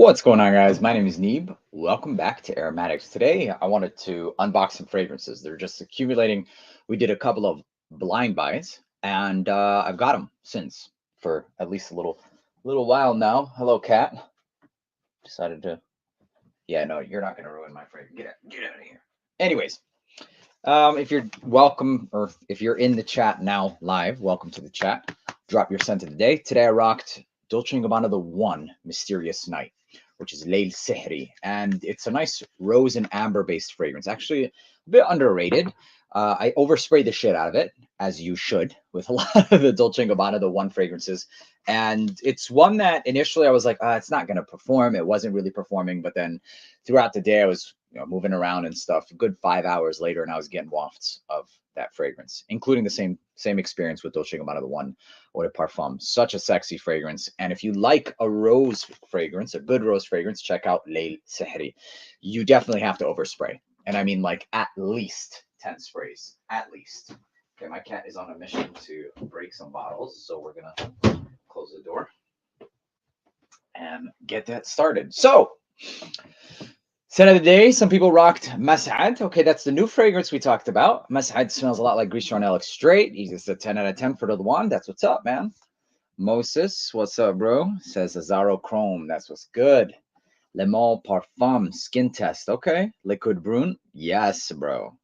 What's going on, guys? My name is Neeb. Welcome back to AROMATIX. Today, I wanted to unbox some fragrances. They're just accumulating. We did a couple of blind buys, and I've got them since for at least a little while now. Hello, cat. Decided to. Yeah, no, you're not going to ruin my fragrance. Get out of here. Anyways, if you're welcome, or if you're in the chat now live, welcome to the chat. Drop your scent of the day. Today, I rocked Dolce & Gabbana The One Mysterious Night, which is Leil Sihri, and it's a nice rose and amber based fragrance. Actually, a bit underrated. I overspray the shit out of it, as you should, with a lot of the Dolce & Gabbana The One fragrances. And it's one that initially I was like, it's not going to perform. It wasn't really performing, but then throughout the day I was moving around and stuff. A good 5 hours later, and I was getting wafts of that fragrance, including the same experience with Dolce & Gabbana The One Eau de Parfum. Such a sexy fragrance. And if you like a rose fragrance, a good rose fragrance, check out Leil Sihri. You definitely have to overspray. And I mean like at least 10 sprays, at least. Okay, my cat is on a mission to break some bottles, so we're gonna close the door and get that started. So, scent of the day, some people rocked Mas'ad. Okay, that's the new fragrance we talked about. Mas'ad smells a lot like Gris Charnel Straight. He's a 10 out of 10 for the one. That's what's up, man. Moses, what's up, bro? Says Azaro Chrome. That's what's good. Le Male Parfum Skin Test. Okay. Liquid Brune. Yes, bro.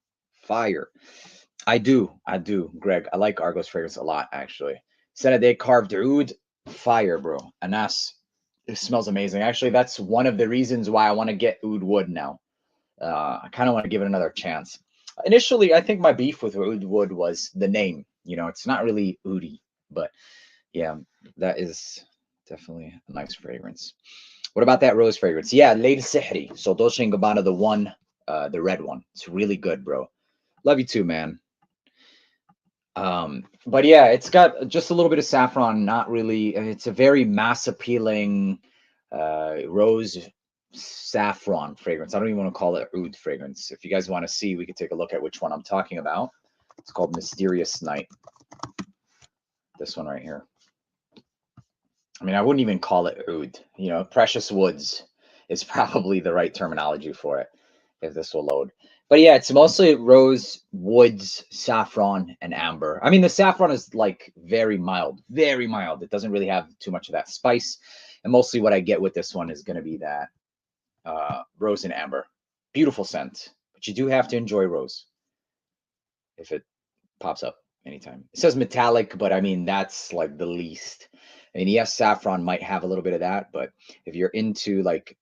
Fire. I do, Greg. I like Argos fragrance a lot, actually. Scent of the day, Carved Oud. Fire, bro. Anas. It smells amazing. Actually, that's one of the reasons why I want to get Oud Wood now. I kind of want to give it another chance. Initially, I think my beef with Oud Wood was the name. It's not really Oudi, but yeah, that is definitely a nice fragrance. What about that rose fragrance? Yeah, Leil Sihri. So Dolce & Gabbana The One, the red one. It's really good, bro. Love you too, man. But yeah, it's got just a little bit of saffron, not really. It's a very mass appealing rose saffron fragrance. I don't even want to call it oud fragrance. If you guys want to see, we could take a look at which one I'm talking about. It's called Mysterious Night. This one right here. I mean, I wouldn't even call it oud. Precious woods is probably the right terminology for it, if this will load. But yeah, it's mostly rose, woods, saffron, and amber. I mean, the saffron is like very mild, very mild. It doesn't really have too much of that spice. And mostly what I get with this one is going to be that rose and amber. Beautiful scent. But you do have to enjoy rose if it pops up anytime. It says metallic, but I mean, that's like the least. I mean, yes, saffron might have a little bit of that, but if you're into like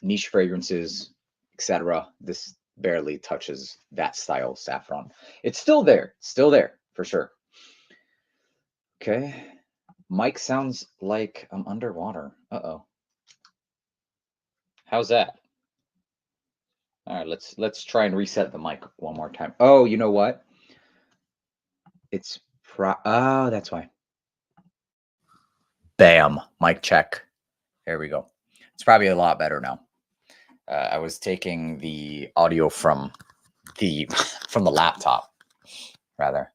niche fragrances, etc., this barely touches that style saffron. It's still there for sure. Okay, Mike sounds like I'm underwater. How's that? All right, let's try and reset the mic one more time. Oh, you know what? It's oh, that's why. Bam, mic check. There we go. It's probably a lot better now. I was taking the audio from the laptop, rather.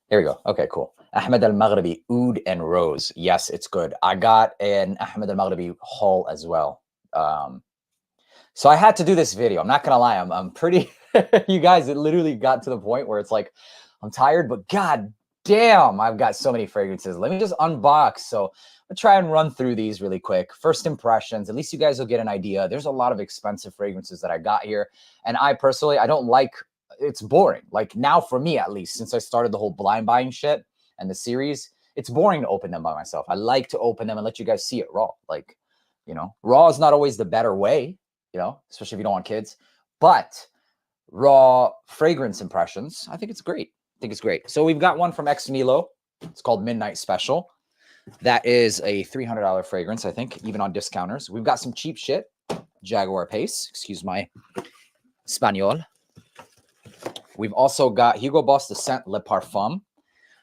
Here we go. Okay, cool. Ahmed al-Maghribi, Oud and Rose. Yes, it's good. I got an Ahmed al-Maghribi haul as well. So I had to do this video. I'm not gonna lie. I'm pretty. You guys, it literally got to the point where it's like I'm tired, but god damn, I've got so many fragrances. Let me just unbox. So I'll try and run through these really quick. First impressions, at least you guys will get an idea. There's a lot of expensive fragrances that I got here. And I personally, I don't like, it's boring. Like now for me, at least, since I started the whole blind buying shit and the series, it's boring to open them by myself. I like to open them and let you guys see it raw. Like, raw is not always the better way, especially if you don't want kids. But raw fragrance impressions, I think it's great. So we've got one from Nihilo. It's called Midnight Special. That is a $300 fragrance, I think, even on discounters. We've got some cheap shit. Jaguar Pace. Excuse my Espanol. We've also got Hugo Boss The Scent Le Parfum.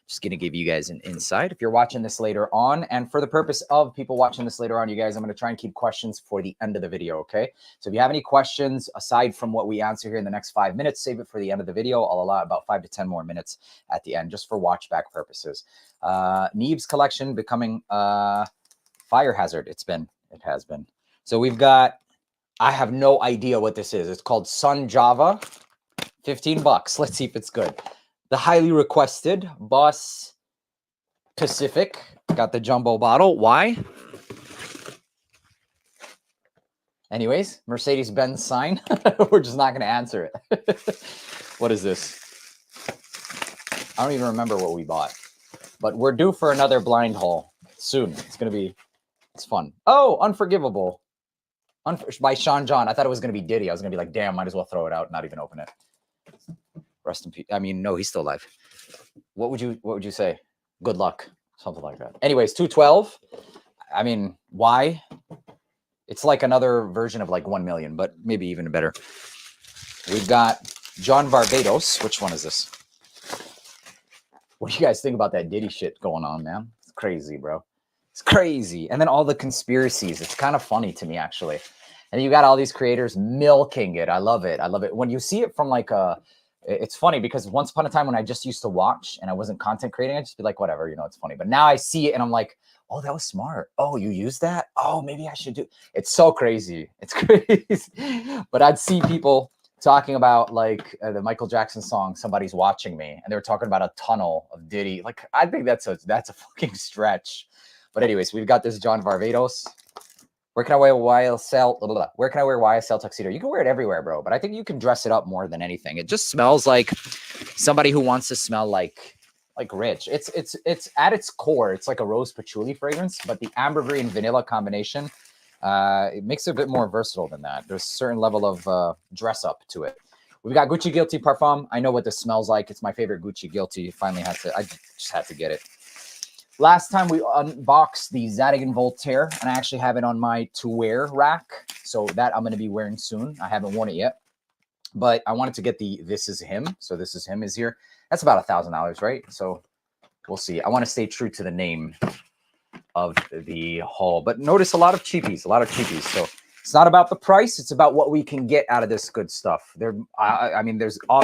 Just going to give you guys an insight if you're watching this later on. And for the purpose of people watching this later on, you guys, I'm going to try and keep questions for the end of the video, okay? So if you have any questions aside from what we answer here in the next 5 minutes, save it for the end of the video. I'll allow about 5 to 10 more minutes at the end just for watch back purposes. Neeb's collection becoming fire hazard. It has been. So we've got, I have no idea what this is. It's called Sun Java, $15. Let's see if it's good. The highly requested Boss Pacific. Got the jumbo bottle. Why? Anyways, Mercedes-Benz Sign. We're just not going to answer it. What is this? I don't even remember what we bought. But we're due for another blind haul soon. It's going to be, it's fun. Oh, Unforgivable. By Sean John. I thought it was going to be Diddy. I was going to be like, damn, might as well throw it out, not even open it. Rest in peace. I mean, no, he's still alive. What would you say? Good luck. Something like that. Anyways, 212. I mean, why? It's like another version of like 1 million, but maybe even better. We've got John Varvatos. Which one is this? What do you guys think about that Diddy shit going on, man? It's crazy, bro. It's crazy. And then all the conspiracies. It's kind of funny to me, actually. And you got all these creators milking it. I love it. I love it. When you see it from like a, it's funny because once upon a time when I just used to watch and I wasn't content creating, I'd just be like, whatever, you know, it's funny. But now I see it and I'm like, oh, that was smart. Oh, you used that? Oh, maybe I should do. It's so crazy. It's crazy. But I'd see people talking about like the Michael Jackson song, Somebody's Watching Me. And they were talking about a tunnel of Diddy. Like, I think that's a fucking stretch. But anyways, we've got this John Varvatos. Where can I wear YSL? Blah, blah, blah. Where can I wear YSL tuxedo? You can wear it everywhere, bro. But I think you can dress it up more than anything. It just smells like somebody who wants to smell like rich. It's at its core. It's like a rose patchouli fragrance, but the ambergris and vanilla combination, it makes it a bit more versatile than that. There's a certain level of dress up to it. We've got Gucci Guilty Parfum. I know what this smells like. It's my favorite Gucci Guilty. Finally I just had to get it. Last time we unboxed the Zadig & Voltaire, and I actually have it on my to-wear rack. So that I'm going to be wearing soon. I haven't worn it yet. But I wanted to get the This Is Him. So This Is Him is here. That's about $1,000, right? So we'll see. I want to stay true to the name of the haul. But notice a lot of cheapies, So it's not about the price. It's about what we can get out of this good stuff. I mean, there's got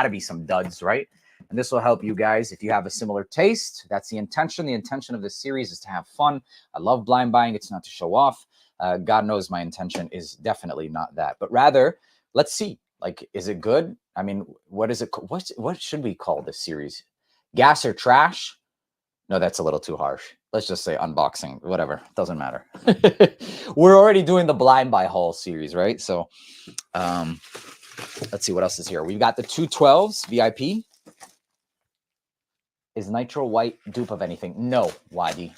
to be some duds, right? And this will help you guys if you have a similar taste. That's the intention. The intention of this series is to have fun. I love blind buying. It's not to show off. God knows my intention is definitely not that. But rather, let's see. Like, is it good? I mean, what is it? What should we call this series? Gas or trash? No, that's a little too harsh. Let's just say unboxing. Whatever. Doesn't matter. We're already doing the blind buy haul series, right? So let's see what else is here. We've got the 212s VIP. Is Nitro White dupe of anything? No, Wadi.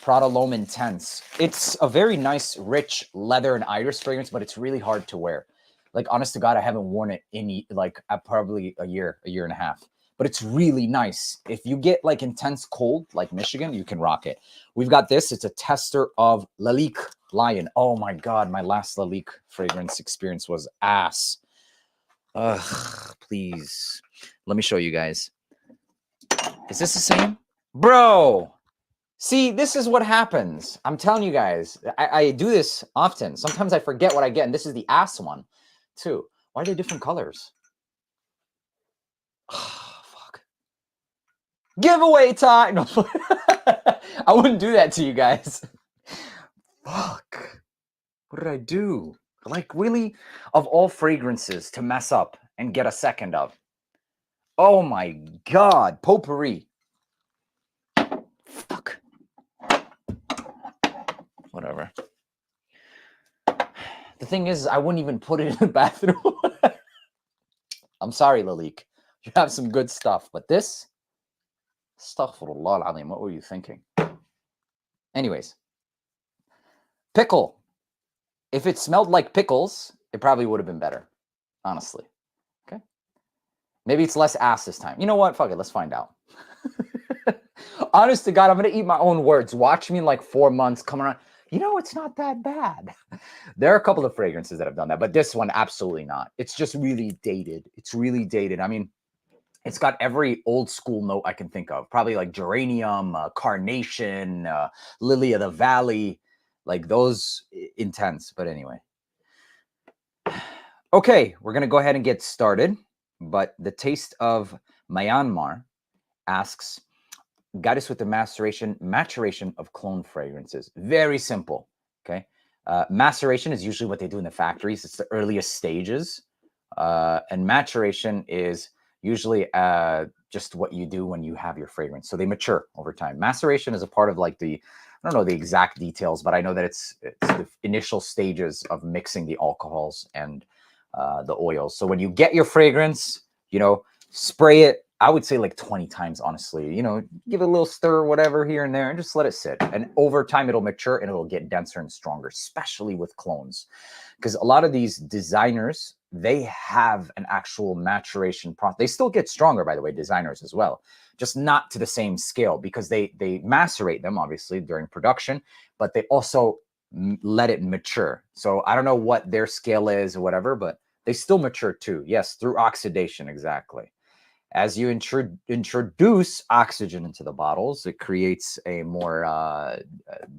Prada L'Homme Intense. It's a very nice, rich leather and iris fragrance, but it's really hard to wear. Like, honest to God, I haven't worn it in like probably a year and a half. But it's really nice. If you get like intense cold, like Michigan, you can rock it. We've got this. It's a tester of Lalique Lion. Oh my God, my last Lalique fragrance experience was ass. Ugh, please. Let me show you guys. Is this the same? Bro! See, this is what happens. I'm telling you guys. I do this often. Sometimes I forget what I get. And this is the ass one, too. Why are they different colors? Oh, fuck. Giveaway time! No, I wouldn't do that to you guys. Fuck. What did I do? Like, really? Of all fragrances to mess up and get a second of. Oh my God, potpourri. Fuck. Whatever. The thing is, I wouldn't even put it in the bathroom. I'm sorry, Lalique. You have some good stuff, but this, astaghfirullah al-azim, what were you thinking? Anyways, pickle. If it smelled like pickles, it probably would have been better, honestly. Okay. Maybe it's less ass this time. You know what? Fuck it. Let's find out. Honest to God, I'm going to eat my own words. Watch me in like 4 months come around. You know, it's not that bad. There are a couple of fragrances that have done that, but this one, absolutely not. It's just really dated. It's really dated. I mean, it's got every old school note I can think of. Probably like geranium, carnation, lily of the valley, like those intense. But anyway. Okay, we're going to go ahead and get started. But the Taste of Myanmar asks, Goddess with the maturation of clone fragrances. Very simple, okay? Maceration is usually what they do in the factories. It's the earliest stages. And maturation is usually just what you do when you have your fragrance. So they mature over time. Maceration is a part of like the, I don't know the exact details, but I know that it's the initial stages of mixing the alcohols and the oils. So when you get your fragrance, you know, spray it, I would say like 20 times, honestly, you know, give it a little stir, whatever here and there, and just let it sit. And over time, it'll mature and it'll get denser and stronger, especially with clones. Because a lot of these designers, they have an actual maturation process. They still get stronger, by the way, designers as well, just not to the same scale because they macerate them, obviously, during production, but they also let it mature. So I don't know what their scale is or whatever, but they still mature too. Yes, through oxidation, exactly. As you introduce oxygen into the bottles, it creates a more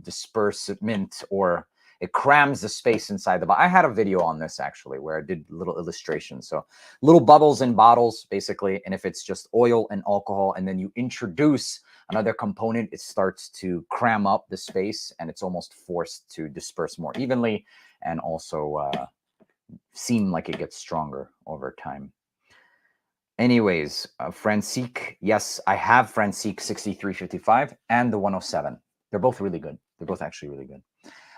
disbursement, or it crams the space inside the bottle. I had a video on this actually where I did little illustrations. So little bubbles in bottles, basically. And if it's just oil and alcohol, and then you introduce another component, it starts to cram up the space and it's almost forced to disperse more evenly and also seem like it gets stronger over time. Anyways, Francique, yes, I have Francique 6355 and the 107. They're both really good. They're both actually really good.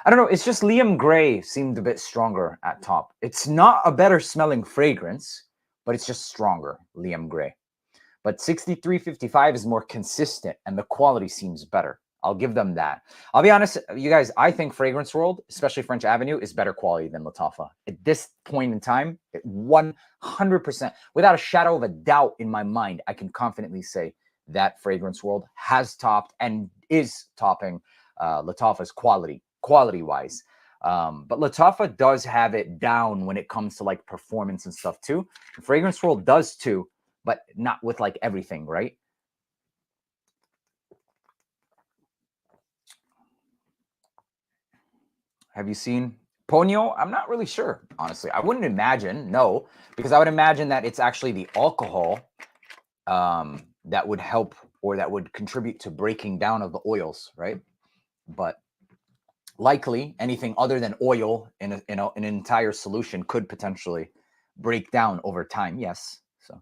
I don't know. It's just Liam Gray seemed a bit stronger at top. It's not a better smelling fragrance, but it's just stronger, Liam Gray. But 6355 is more consistent and the quality seems better. I'll give them that. I'll be honest, you guys, I think Fragrance World, especially French Avenue, is better quality than Lattafa. At this point in time, 100%, without a shadow of a doubt in my mind, I can confidently say that Fragrance World has topped and is topping Lattafa's quality-wise. But Lattafa does have it down when it comes to like performance and stuff too. Fragrance World does too, but not with like everything, right? Have you seen Ponyo? I'm not really sure, honestly. I wouldn't imagine, no, because I would imagine that it's actually the alcohol that would help or that would contribute to breaking down of the oils, right? But likely anything other than oil in an entire solution could potentially break down over time, yes. So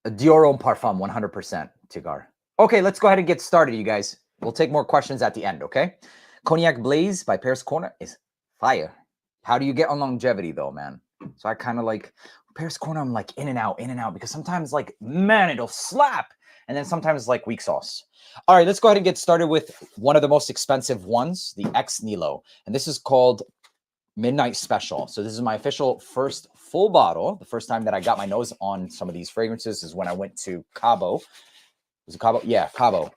a Dior Homme Parfum, 100%, Tigar. Okay, let's go ahead and get started, you guys. We'll take more questions at the end, okay? Cognac Blaze by Paris Corner is fire. How do you get on longevity though, man? So I kind of like Paris Corner, I'm like in and out, because sometimes like, man, it'll slap. And then sometimes like weak sauce. All right, let's go ahead and get started with one of the most expensive ones, the X Nihilo. And this is called Midnight Special. So this is my official first full bottle. The first time that I got my nose on some of these fragrances is when I went to Cabo. Was it Cabo? Yeah, Cabo.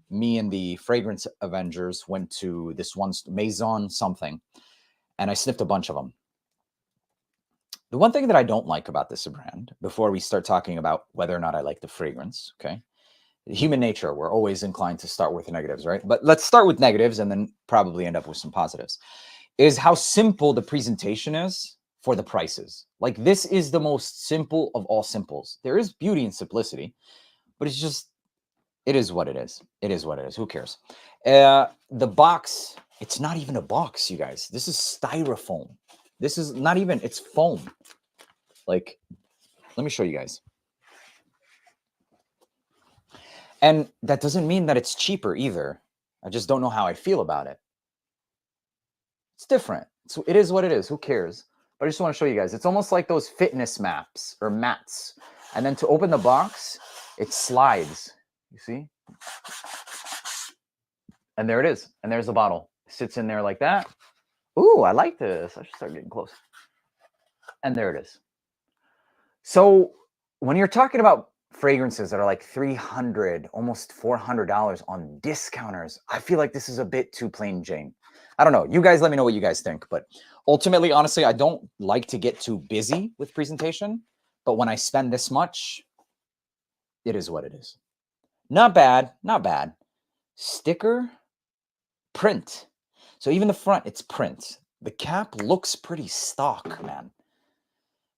Me and the Fragrance Avengers went to this one Maison something, and I sniffed a bunch of them. The one thing that I don't like about this brand, before we start talking about whether or not I like the fragrance, okay? Human nature, we're always inclined to start with negatives, right? But let's start with negatives and then probably end up with some positives, is how simple the presentation is for the prices. Like this is the most simple of all simples. There is beauty in simplicity, but it's just, it is what it is. It is what it is. Who cares? The box, it's not even a box, you guys. This is styrofoam. This is not even, it's foam. Like, let me show you guys. And that doesn't mean that it's cheaper either. I just don't know how I feel about it. It's different. So it is what it is. Who cares? But I just want to show you guys. It's almost like those fitness maps or mats. And then to open the box, it slides. You see? And there it is. And there's the bottle. It sits in there like that. Ooh, I like this. I should start getting close. And there it is. So when you're talking about fragrances that are like $300, almost $400 on discounters, I feel like this is a bit too plain Jane. I don't know. You guys let me know what you guys think. But ultimately, honestly, I don't like to get too busy with presentation. But when I spend this much, it is what it is. Not bad. Not bad. Sticker, print. So even the front, it's print. The cap looks pretty stock, man.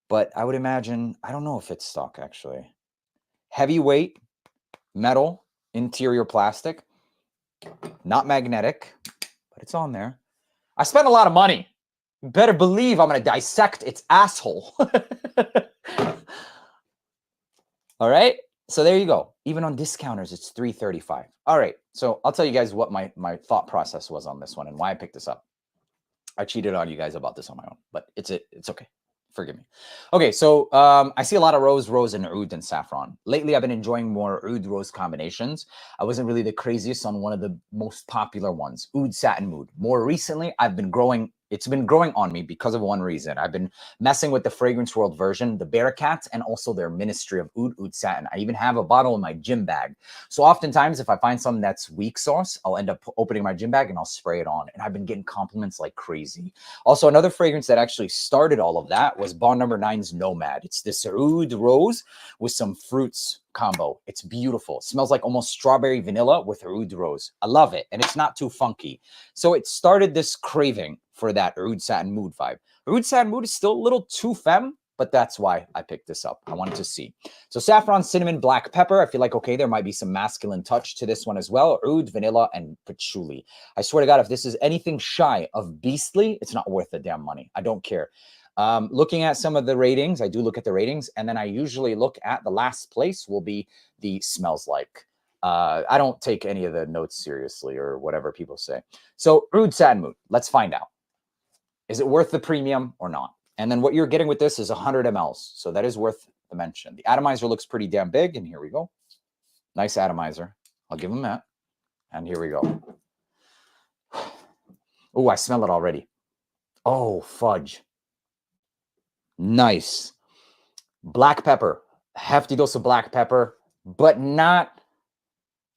But I would imagine, I don't know if it's stock, actually. Heavyweight, metal, interior plastic. Not magnetic, but It's on there. I spent a lot of money. You better believe I'm going to dissect its asshole. All right. So there you go. Even on discounters, it's $335. All right. So I'll tell you guys what my thought process was on this one and why I picked this up. I cheated on you guys about this on my own, but it's okay. Forgive me. Okay, so I see a lot of rose, and oud and saffron. Lately, I've been enjoying more oud rose combinations. I wasn't really the craziest on one of the most popular ones, oud satin mood. More recently, it's been growing on me because of one reason. I've been messing with the Fragrance World version, the Bearcat, and also their Ministry of Oud Satin. I even have a bottle in my gym bag. So oftentimes, if I find something that's weak sauce, I'll end up opening my gym bag and I'll spray it on. And I've been getting compliments like crazy. Also, another fragrance that actually started all of that was Bond No. 9's Nomad. It's this oud rose with some fruits combo. It's beautiful. It smells like almost strawberry vanilla with oud rose. I love it. And it's not too funky. So it started this craving for that oud satin mood vibe. Oud satin mood is still a little too femme, but that's why I picked this up. I wanted to see. So saffron, cinnamon, black pepper. I feel like, okay, there might be some masculine touch to this one as well. Oud, vanilla, and patchouli. I swear to God, if this is anything shy of beastly, it's not worth the damn money. I don't care. Looking at some of the ratings, I do look at the ratings, and then I usually look at the last place will be the smells like. I don't take any of the notes seriously or whatever people say. So oud satin mood, let's find out. Is it worth the premium or not? And then what you're getting with this is 100 mLs. So that is worth the mention. The atomizer looks pretty damn big. And here we go. Nice atomizer. I'll give them that. And here we go. Oh, I smell it already. Oh, fudge. Nice. Black pepper. Hefty dose of black pepper, but not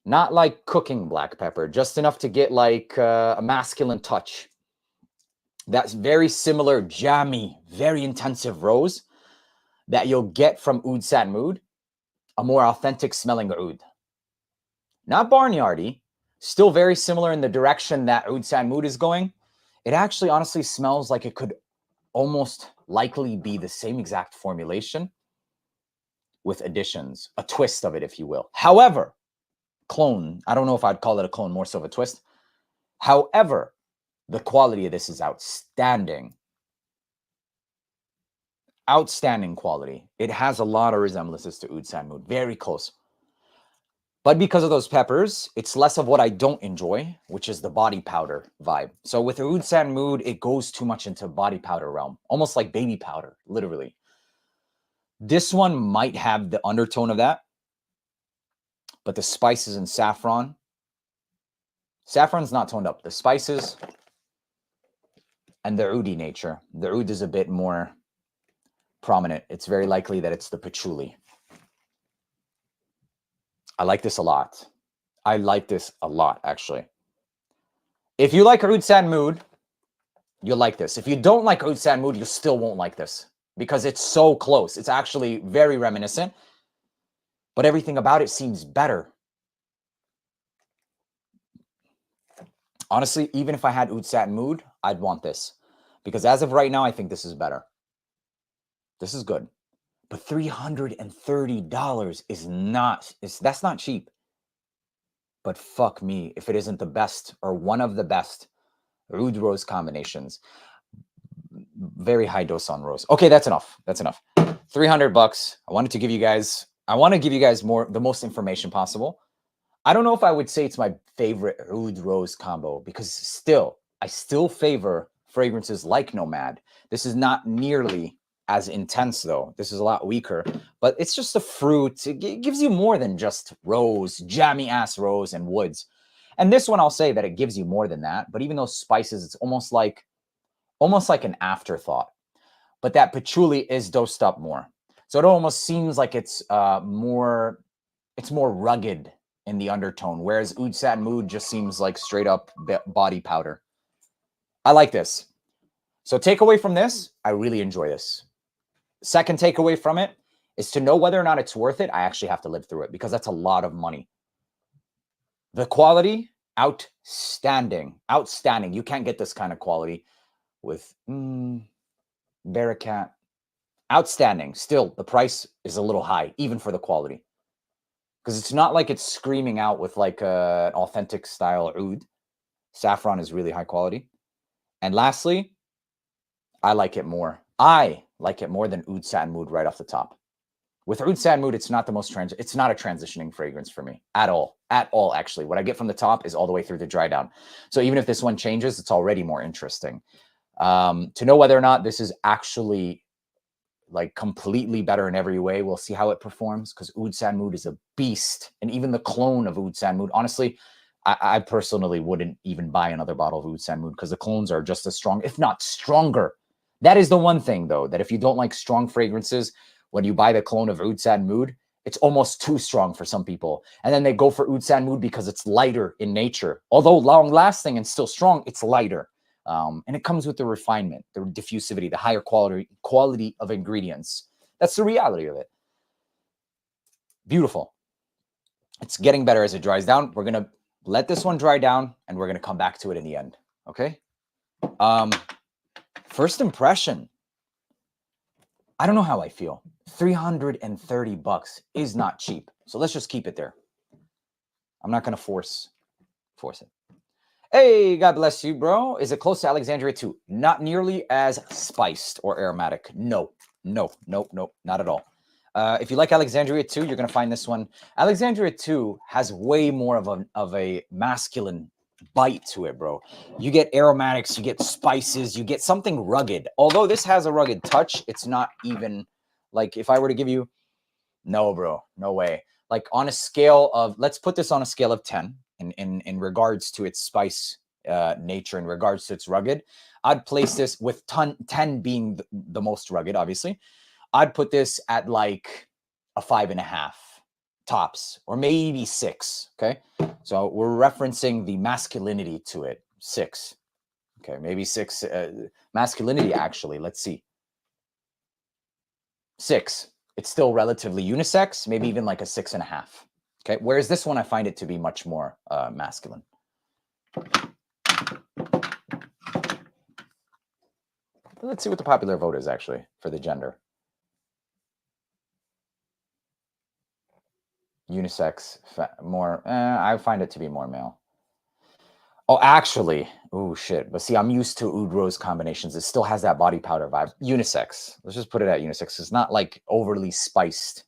like cooking black pepper. Just enough to get like a masculine touch. That's very similar, jammy, very intensive rose that you'll get from oud satin mood, a more authentic smelling oud. Not barnyardy, still very similar in the direction that oud satin mood is going. It actually honestly smells like it could almost likely be the same exact formulation with additions, a twist of it, if you will. However, clone, I don't know if I'd call it a clone, more so of a twist. However, the quality of this is outstanding. Outstanding quality. It has a lot of resemblances to oud satin mood, very close. But because of those peppers, it's less of what I don't enjoy, which is the body powder vibe. So with oud satin mood, it goes too much into body powder realm, almost like baby powder, literally. This one might have the undertone of that, but the spices and saffron's not toned up. The spices and the oudy nature. The oud is a bit more prominent. It's very likely that it's the patchouli. I like this a lot. I like this a lot, actually. If you like oud satin mood, you'll like this. If you don't like oud satin mood, you still won't like this because it's so close. It's actually very reminiscent, but everything about it seems better. Honestly, even if I had oud satin mood, I'd want this because as of right now, I think this is better. This is good. But $330 that's not cheap. But fuck me if it isn't the best or one of the best oud rose combinations. Very high dose on rose. Okay, that's enough. That's enough. $300. I want to give you guys the most information possible. I don't know if I would say it's my favorite oud rose combo because I still favor fragrances like Nomad. This is not nearly as intense though. This is a lot weaker, but it's just a fruit. It gives you more than just rose, jammy ass rose and woods. And this one, I'll say that it gives you more than that, but even those spices, it's almost like an afterthought, but that patchouli is dosed up more. So it almost seems like it's more rugged in the undertone, whereas oud satin mood just seems like straight up body powder. I like this. So takeaway from this, I really enjoy this. Second takeaway from it is to know whether or not it's worth it. I actually have to live through it because that's a lot of money. The quality, outstanding. Outstanding. You can't get this kind of quality with Bearcat. Outstanding. Still, the price is a little high, even for the quality. Because it's not like it's screaming out with like an authentic style oud. Saffron is really high quality. And lastly, I like it more. I like it more than Oud Satin Mood right off the top. With Oud Satin Mood, it's not the most it's not a transitioning fragrance for me at all. At all, actually. What I get from the top is all the way through the dry down. So even if this one changes, it's already more interesting. To know whether or not this is actually like completely better in every way, we'll see how it performs, because Oud Satin Mood is a beast. And even the clone of Oud Satin Mood, honestly, I personally wouldn't even buy another bottle of Oud Satin Mood because the clones are just as strong, if not stronger. That is the one thing, though, that if you don't like strong fragrances, when you buy the clone of Oud Satin Mood, it's almost too strong for some people. And then they go for Oud Satin Mood because it's lighter in nature. Although long-lasting and still strong, it's lighter. And it comes with the refinement, the diffusivity, the higher quality of ingredients. That's the reality of it. Beautiful. It's getting better as it dries down. We're going to let this one dry down, and we're going to come back to it in the end. Okay? First impression. I don't know how I feel. $330 is not cheap. So let's just keep it there. I'm not going to force it. Hey, God bless you, bro. Is it close to Alexandria 2? Not nearly as spiced or aromatic. No, not at all. If you like Alexandria 2, you're going to find this one. Alexandria 2 has way more of a masculine bite to it, bro. You get aromatics, you get spices, you get something rugged. Although this has a rugged touch, it's not even like if I were to give you, no, bro, no way. Like on a scale of, let's put this on a scale of 10 in regards to its spice nature, in regards to its rugged. I'd place this with 10 being the most rugged, obviously. I'd put this at like a 5.5 tops, or maybe 6. Okay, so we're referencing the masculinity to it. 6. Okay, maybe 6. Masculinity, actually. Let's see. 6. It's still relatively unisex, maybe even like a 6.5. Okay, whereas this one, I find it to be much more masculine. Let's see what the popular vote is actually for the gender. Unisex, more, I find it to be more male. Oh, actually, oh shit. But see, I'm used to Oud Rose combinations. It still has that body powder vibe. Unisex. Let's just put it at unisex. It's not like overly spiced.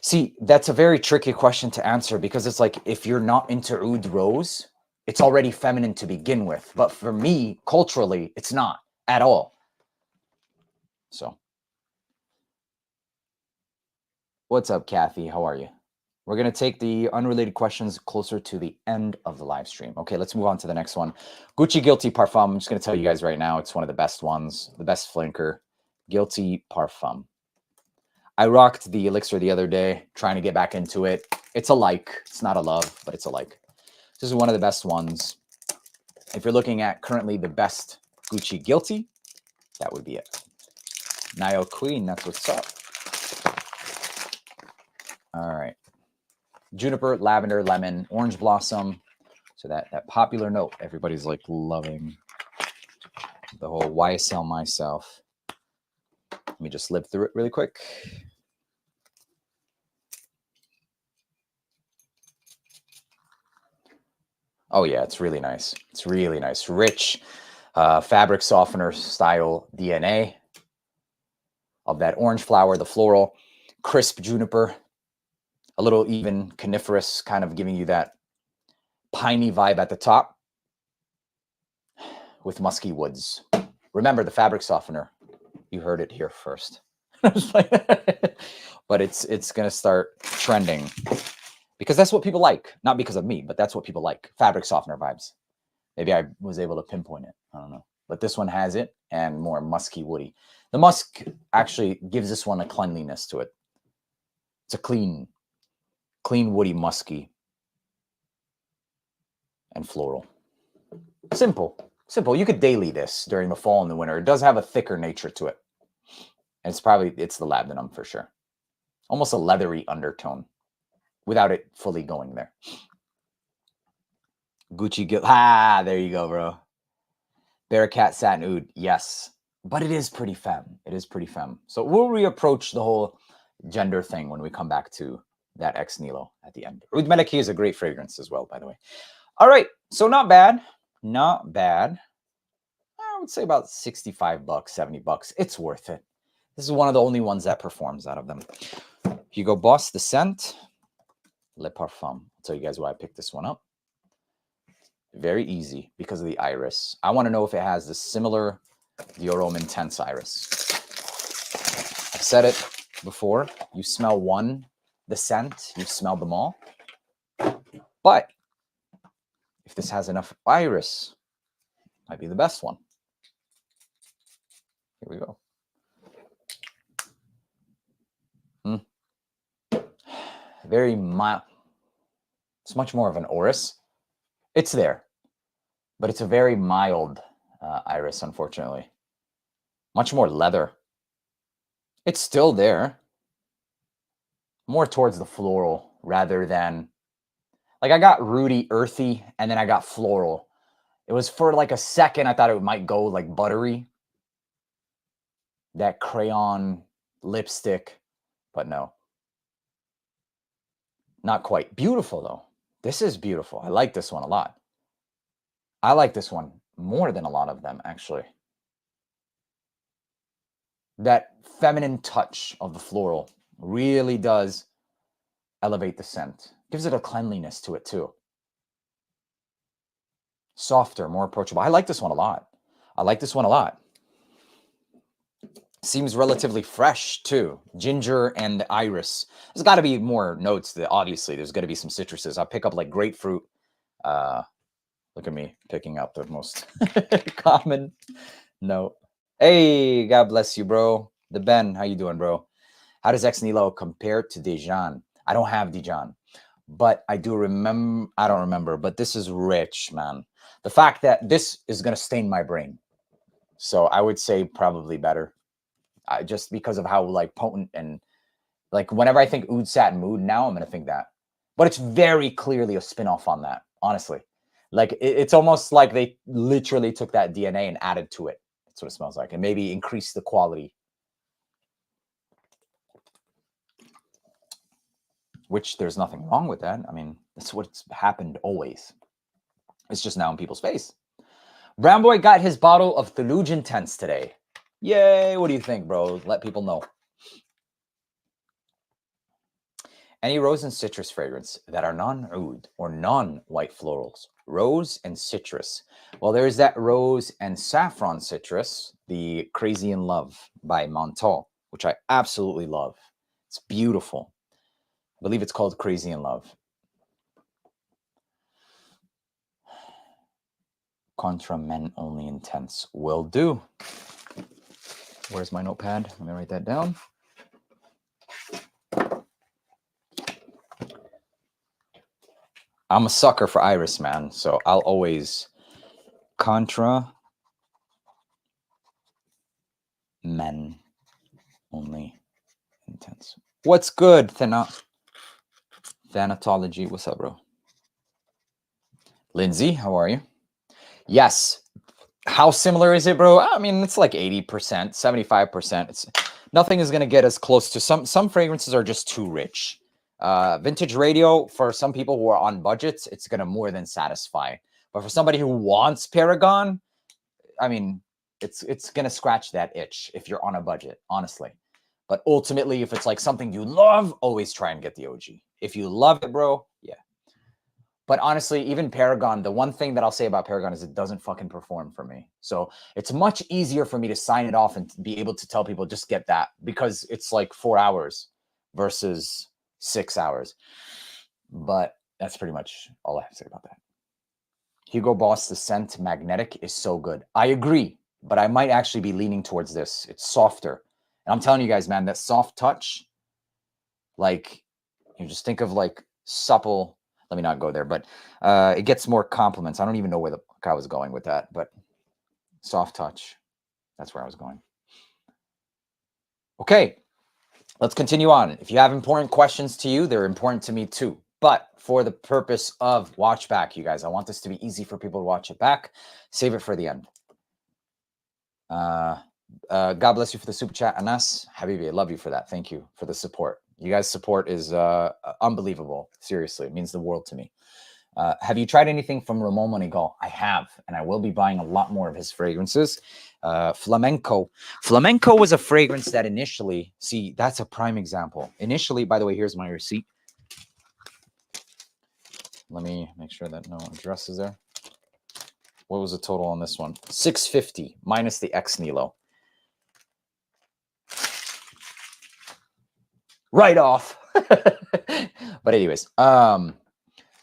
See, that's a very tricky question to answer, because it's like, if you're not into Oud Rose, it's already feminine to begin with. But for me, culturally, it's not at all. So, what's up, Kathy? How are you? We're going to take the unrelated questions closer to the end of the live stream. Okay, let's move on to the next one. Gucci Guilty Parfum. I'm just going to tell you guys right now, it's one of the best ones, the best flanker. Guilty Parfum. I rocked the elixir the other day, trying to get back into it. It's a like. It's not a love, but it's a like. This is one of the best ones. If you're looking at currently the best Gucci Guilty, that would be it. Nihilo Queen, that's what's up. All right. Juniper, lavender, lemon, orange blossom. So that popular note, everybody's like loving the whole YSL myself. Let me just live through it really quick. Oh yeah, it's really nice. It's really nice. Rich fabric softener style DNA of that orange flower, the floral, crisp juniper, a little even coniferous, kind of giving you that piney vibe at the top with musky woods. Remember the fabric softener. You heard it here first. But it's going to start trending because that's what people like. Not because of me, but that's what people like. Fabric softener vibes. Maybe I was able to pinpoint it. I don't know. But this one has it, and more musky woody. The musk actually gives this one a cleanliness to it. It's a clean woody, musky, and floral. Simple. You could daily this during the fall and the winter. It does have a thicker nature to it. And it's the labdanum for sure. Almost a leathery undertone without it fully going there. Gucci Guild. There you go, bro. Bearcat Satin Oud. Yes. But it is pretty femme. So we'll reapproach the whole gender thing when we come back to that ex Nihilo at the end. Oud Meleki is a great fragrance as well, by the way. All right, so not bad. Not bad. I would say about 65 bucks, 70 bucks. It's worth it. This is one of the only ones that performs out of them. Hugo Boss, the scent, Le Parfum. I'll tell you guys why I picked this one up. Very easy because of the iris. I want to know if it has the similar Aroma Intense iris. I've said it before. You smell one, the scent, you've smelled them all. But if this has enough iris, might be the best one. Here we go. Very mild. It's much more of an Oris. It's there, but it's a very mild iris, unfortunately. Much more leather. It's still there. More towards the floral rather than... Like, I got rooty, earthy, and then I got floral. It was for like a second, I thought it might go like buttery. That crayon lipstick, but no. Not quite. Beautiful, though. This is beautiful. I like this one a lot. I like this one more than a lot of them, actually. That feminine touch of the floral really does elevate the scent. Gives it a cleanliness to it, too. Softer, more approachable. I like this one a lot. I like this one a lot. Seems relatively fresh, too. Ginger and iris. There's got to be more notes. That obviously, there's going to be some citruses. I'll pick up like grapefruit. Look at me picking up the most common note. Hey, God bless you, bro. The Ben, how you doing, bro? How does Ex Nihilo compare to Dijon? I don't have Dijon, but I do remember. I don't remember, but this is rich, man. The fact that this is going to stain my brain. So I would say probably better. Just because of how like potent and like whenever I think Oud Sat Mood now, I'm going to think that. But it's very clearly a spin-off on that, honestly. Like it's almost like they literally took that DNA and added to it. That's what it smells like. And maybe increase the quality. Which there's nothing wrong with that. I mean, that's what's happened always. It's just now in people's face. Brown Boy got his bottle of Theluge Intense today. Yay, what do you think, bro? Let people know. Any rose and citrus fragrance that are non-oud or non-white florals. Rose and citrus. Well, there's that rose and saffron citrus, the Crazy in Love by Montal, which I absolutely love. It's beautiful. I believe it's called Crazy in Love. Contra Men Only Intense will do. Where's my notepad? Let me write that down. I'm a sucker for iris, man. So I'll always Contra Men Only Intense. What's good, Thanatology? What's up, bro? Lindsay, how are you? Yes. How similar is it, bro? I mean, it's like 80%, 75%. It's nothing is going to get as close to some fragrances are just too rich. Vintage radio, for some people who are on budgets, it's going to more than satisfy. But for somebody who wants Paragon, I mean, it's going to scratch that itch if you're on a budget, honestly. But ultimately, if it's like something you love, always try and get the OG. If you love it, bro, yeah. But honestly, even Paragon, the one thing that I'll say about Paragon is it doesn't fucking perform for me. So it's much easier for me to sign it off and be able to tell people just get that because it's like 4 hours versus 6 hours. But that's pretty much all I have to say about that. Hugo Boss, the scent magnetic is so good. I agree, but I might actually be leaning towards this. It's softer. And I'm telling you guys, man, that soft touch, like, you just think of like supple. Let me not go there, but it gets more compliments. I don't even know where the fuck I was going with that, but soft touch. That's where I was going. Okay, let's continue on. If you have important questions to you, they're important to me too. But for the purpose of watch back, you guys, I want this to be easy for people to watch it back. Save it for the end. God bless you for the super chat, Anas. Habibi, I love you for that. Thank you for the support. You guys' support is unbelievable. Seriously, it means the world to me. Have you tried anything from Ramon Monigal? I have, and I will be buying a lot more of his fragrances. Flamenco. Flamenco was a fragrance that initially, see, that's a prime example. Initially, by the way, here's my receipt. Let me make sure that no address is there. What was the total on this one? $650 minus the ex Nihilo. Right off. But anyways,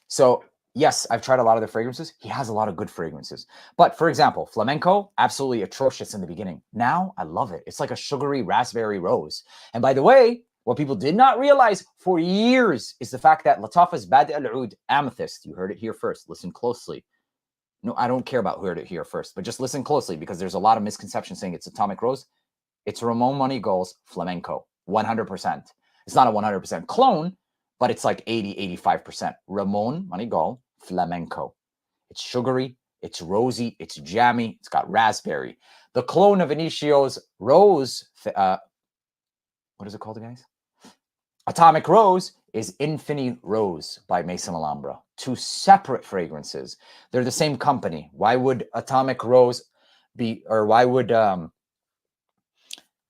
so yes, I've tried a lot of the fragrances. He has a lot of good fragrances. But for example, Flamenco, absolutely atrocious in the beginning. Now I love it. It's like a sugary raspberry rose. And by the way, what people did not realize for years is the fact that Latafa's Badi al-Oud Amethyst, you heard it here first. Listen closely. No, I don't care about who heard it here first, but just listen closely because there's a lot of misconception saying it's Atomic Rose. It's Ramon Monigal's Flamenco, 100%. It's not a 100% clone, but it's like 80, 85%. Ramon Monigal Flamenco. It's sugary, it's rosy, it's jammy, it's got raspberry. The clone of Inicio's Rose, what is it called, guys? Atomic Rose is Infinity Rose by Maison Alhambra. Two separate fragrances. They're the same company. Why would Atomic Rose be, or why would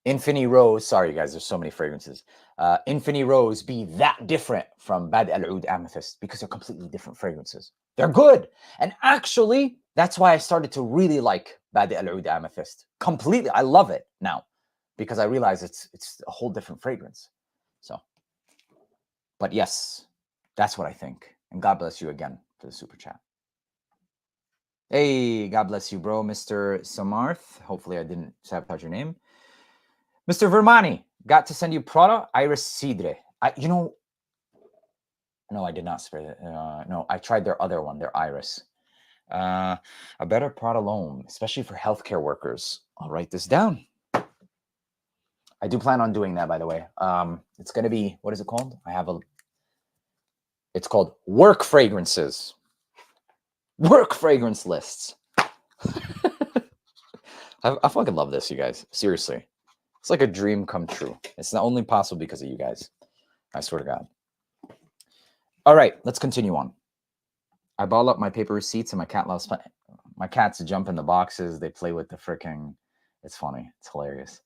Infinity Rose, sorry guys, there's so many fragrances. Infinity Rose be that different from Badi al-Oud Amethyst? Because they're completely different fragrances. They're good. And actually, that's why I started to really like Badi al-Oud Amethyst. Completely. I love it now because I realize it's a whole different fragrance. So, but yes, that's what I think. And God bless you again for the super chat. Hey, God bless you, bro, Mr. Samarth. Hopefully I didn't sabotage your name. Mr. Vermani, got to send you Prada Iris Cidre. No, I did not spray it. No, I tried their other one, their Iris. A better Prada L'Homme, especially for healthcare workers. I'll write this down. I do plan on doing that, by the way. It's going to be, what is it called? It's called Work Fragrances. Work fragrance lists. I fucking love this, you guys. Seriously. It's like a dream come true. It's not only possible because of you guys. I swear to God. All right, let's continue on. I ball up my paper receipts and my cat loves my cats jump in the boxes. They play with the freaking. It's funny. It's hilarious.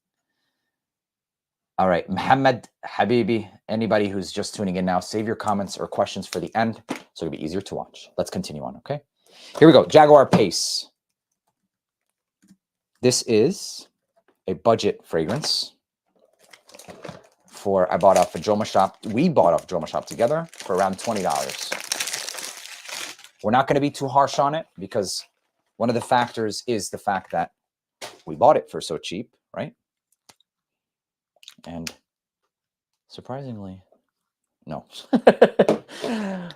All right, Mohammed Habibi, anybody who's just tuning in now, save your comments or questions for the end so it'll be easier to watch. Let's continue on, okay? Here we go. Jaguar Pace. This is a budget fragrance I bought off of Joma Shop. We bought off Joma Shop together for around $20. We're not going to be too harsh on it because one of the factors is the fact that we bought it for so cheap, right? And surprisingly, no.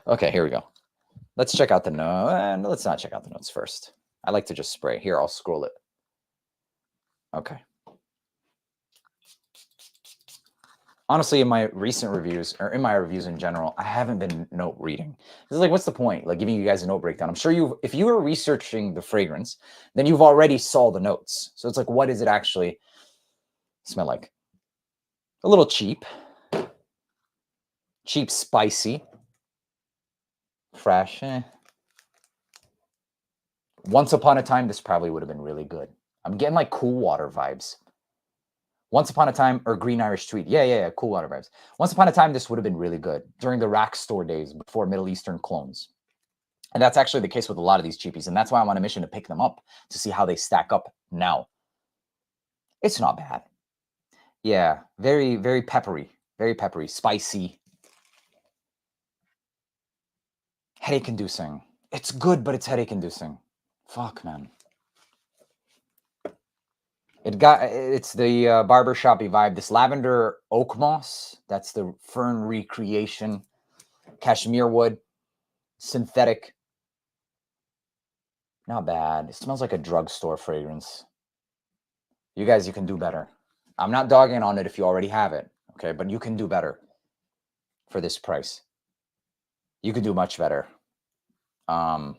Okay, here we go. Let's check out the note. Let's not check out the notes first. I like to just spray. Here, I'll scroll it. Okay. Honestly, in my recent reviews, or in my reviews in general, I haven't been note reading. It's like, what's the point? Like giving you guys a note breakdown. I'm sure if you were researching the fragrance, then you've already saw the notes. So it's like, what does it actually smell like? A little cheap. Cheap, spicy. Fresh. Once upon a time, this probably would have been really good. I'm getting like Cool Water vibes. Once upon a time, or Green Irish Tweed. Yeah, Cool Water vibes. Once upon a time, this would have been really good during the rack store days before Middle Eastern clones. And that's actually the case with a lot of these cheapies. And that's why I'm on a mission to pick them up to see how they stack up now. It's not bad. Yeah, very, very peppery. Very peppery, spicy. Headache-inducing. It's good, but it's headache-inducing. Fuck, man. It's the barbershoppy vibe. This lavender oak moss, that's the fern recreation. Cashmere wood, synthetic. Not bad. It smells like a drugstore fragrance. You guys, you can do better. I'm not dogging on it if you already have it, okay? But you can do better for this price. You could do much better. And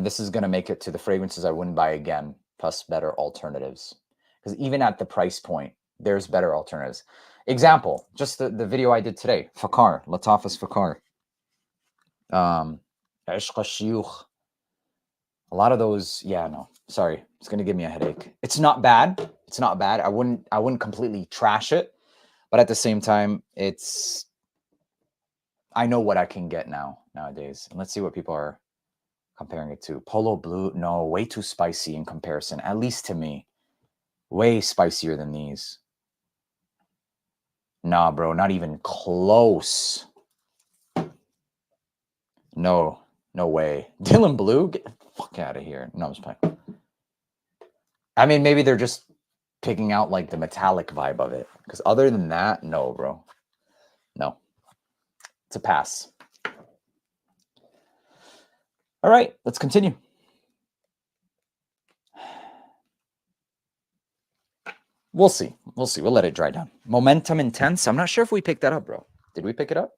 this is going to make it to the fragrances I wouldn't buy again, plus better alternatives. Because even at the price point, there's better alternatives. Example, just the video I did today, Fakar, Latafas Fakar. A lot of those, yeah, no, sorry, it's gonna give me a headache. It's not bad. It's not bad. I wouldn't completely trash it, but at the same time, I know what I can get nowadays. And let's see what people are comparing it to. Polo Blue, no, way too spicy in comparison, at least to me. Way spicier than these. Nah, bro, not even close. No way. Dylan Blue, get the fuck out of here. No, I'm just playing. I mean, maybe they're just picking out like the metallic vibe of it. Because other than that, no, bro. No. It's a pass. All right, let's continue. We'll see. We'll see. We'll let it dry down. Momentum Intense. I'm not sure if we picked that up, bro. Did we pick it up?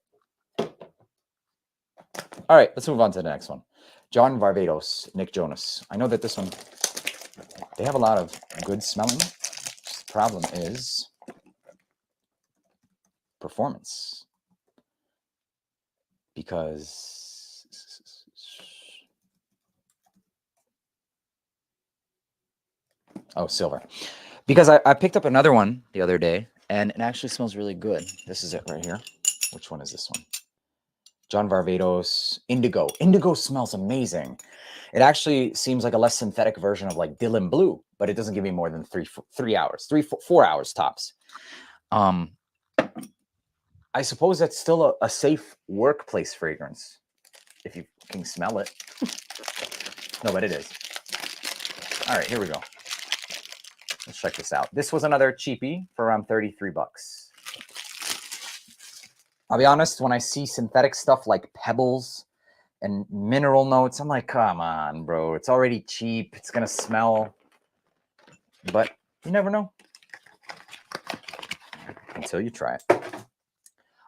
All right, let's move on to the next one. John Varvatos, Nick Jonas. I know that this one, they have a lot of good smelling. The problem is performance. Because silver. Because I picked up another one the other day, and it actually smells really good. This is it right here. Which one is this one? John Varvatos Indigo. Indigo smells amazing. It actually seems like a less synthetic version of like Dylan Blue, but it doesn't give me more than 4 hours tops. I suppose that's still a safe workplace fragrance, if you can smell it. No, but it is. All right, here we go. Let's check this out. This was another cheapie for around 33 bucks. I'll be honest, when I see synthetic stuff like pebbles and mineral notes, I'm like, come on, bro. It's already cheap. It's going to smell. But you never know until you try it.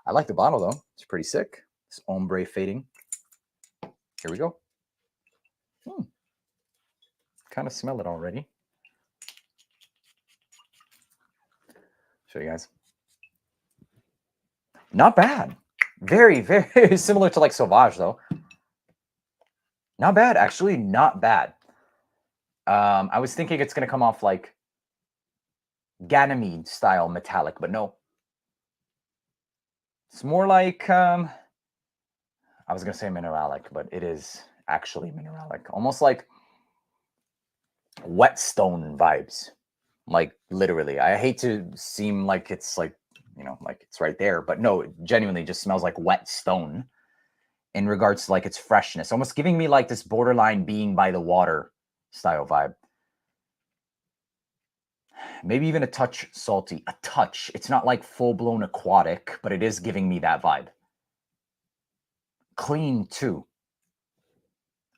I like the bottle, though. It's pretty sick. It's ombre fading. Here we go. Kind of smell it already. Show you guys. Not bad. Very, very similar to like Sauvage, though. Not bad, actually. Not bad. I was thinking it's going to come off like Ganymede style metallic, but no. It's more like, I was going to say mineralic, but it is actually mineralic. Almost like whetstone vibes. Like literally. I hate to seem like it's like, you know, like it's right there, but no, it genuinely just smells like whetstone in regards to like its freshness. Almost giving me like this borderline being by the water style vibe. Maybe even a touch salty. A touch. It's not like full-blown aquatic, but it is giving me that vibe. Clean, too.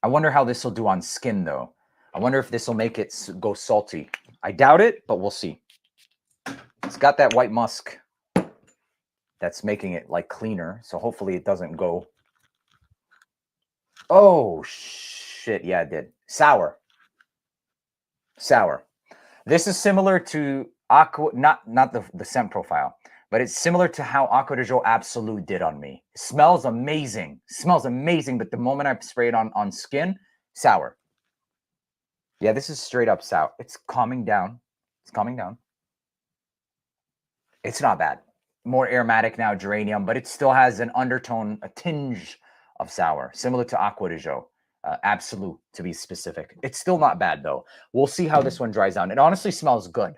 I wonder how this will do on skin, though. I wonder if this will make it go salty. I doubt it, but we'll see. It's got that white musk that's making it, like, cleaner, so hopefully it doesn't go... Oh, shit. Yeah, it did. Sour. Sour. This is similar to Aqua, not the scent profile, but it's similar to how Aqua de Joe Absolute did on me. It smells amazing. It smells amazing, but the moment I spray it on skin, sour. Yeah, this is straight up sour. It's calming down. It's calming down. It's not bad. More aromatic now, geranium, but it still has an undertone, a tinge of sour, similar to Aqua de Joe. Absolute, to be specific. It's still not bad, though. We'll see how this one dries down. It honestly smells good.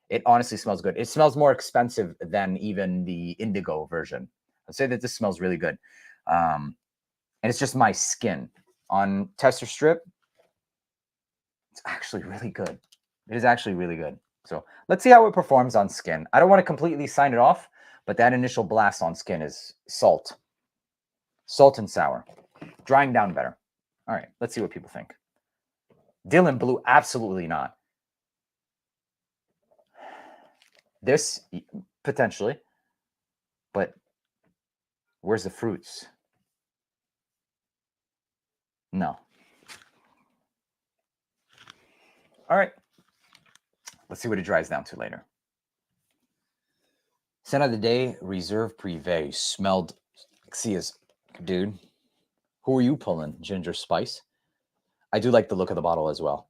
It honestly smells good. It smells more expensive than even the indigo version. I'd say that this smells really good. And it's just my skin. On tester strip, it's actually really good. It is actually really good. So let's see how it performs on skin. I don't want to completely sign it off, but that initial blast on skin is salt. Salt and sour. Drying down better. All right, let's see what people think. Dylan Blue, absolutely not. This, potentially. But where's the fruits? No. All right. Let's see what it dries down to later. Scent of the day, Reserve Privé. Smelled, see as, dude, who are you pulling? Ginger spice. I do like the look of the bottle as well.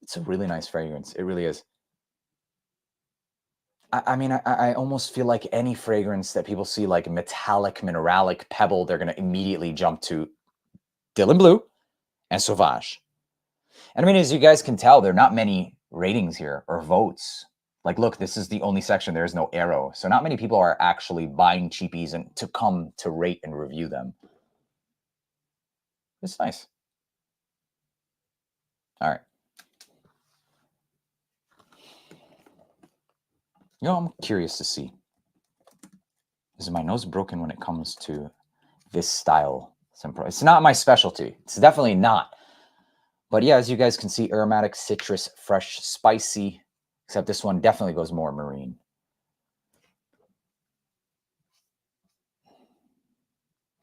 It's a really nice fragrance. It really is. I mean, I almost feel like any fragrance that people see like metallic, mineralic, pebble, they're going to immediately jump to Dylan Blue and Sauvage. And I mean, as you guys can tell, there are not many ratings here or votes. Like, look, this is the only section. There is no arrow. So not many people are actually buying cheapies and to come to rate and review them. It's nice. All right. You know, I'm curious to see. Is my nose broken when it comes to this style? It's not my specialty. It's definitely not. But yeah, as you guys can see, aromatic, citrus, fresh, spicy. Except this one definitely goes more marine.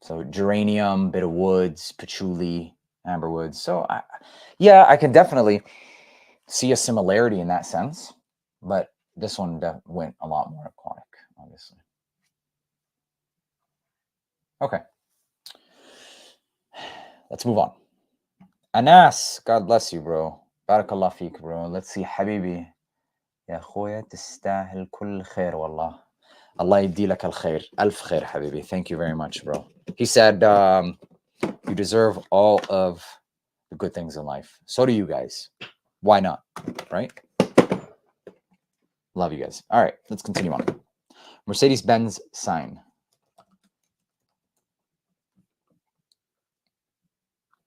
So geranium, bit of woods, patchouli, amberwood. So yeah, I can definitely see a similarity in that sense. But this one went a lot more aquatic, obviously. Okay. Let's move on. Anas, God bless you, bro. Barakallah feek, bro. Let's see, Habibi. يا خويا تستاهل كل خير والله. Allah يدي لك الخير. ألف خير حبيبي. Thank you very much, bro. He said, you deserve all of the good things in life. So do you guys. Why not? Right? Love you guys. All right, let's continue on. Mercedes-Benz Sign.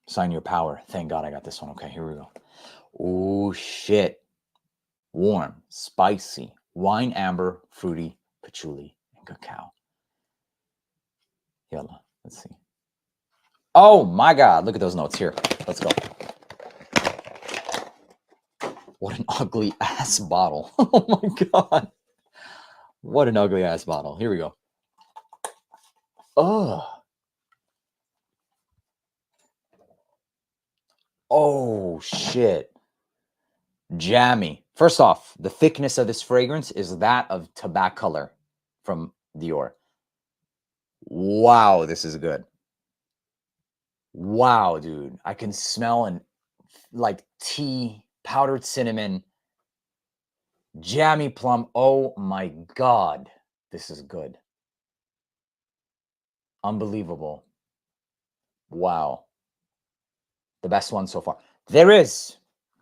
Sign your power. Thank God I got this one. Okay, here we go. Oh, shit. Warm, spicy, wine amber, fruity, patchouli, and cacao. Yalla, let's see. Oh my God, look at those notes here. Let's go. What an ugly ass bottle. Oh my God. What an ugly ass bottle. Here we go. Oh shit. Jammy. First off, the thickness of this fragrance is that of tobacco color from Dior. Wow, this is good. Wow, dude. I can smell and like tea, powdered cinnamon, jammy plum. Oh my God. This is good. Unbelievable. Wow. The best one so far.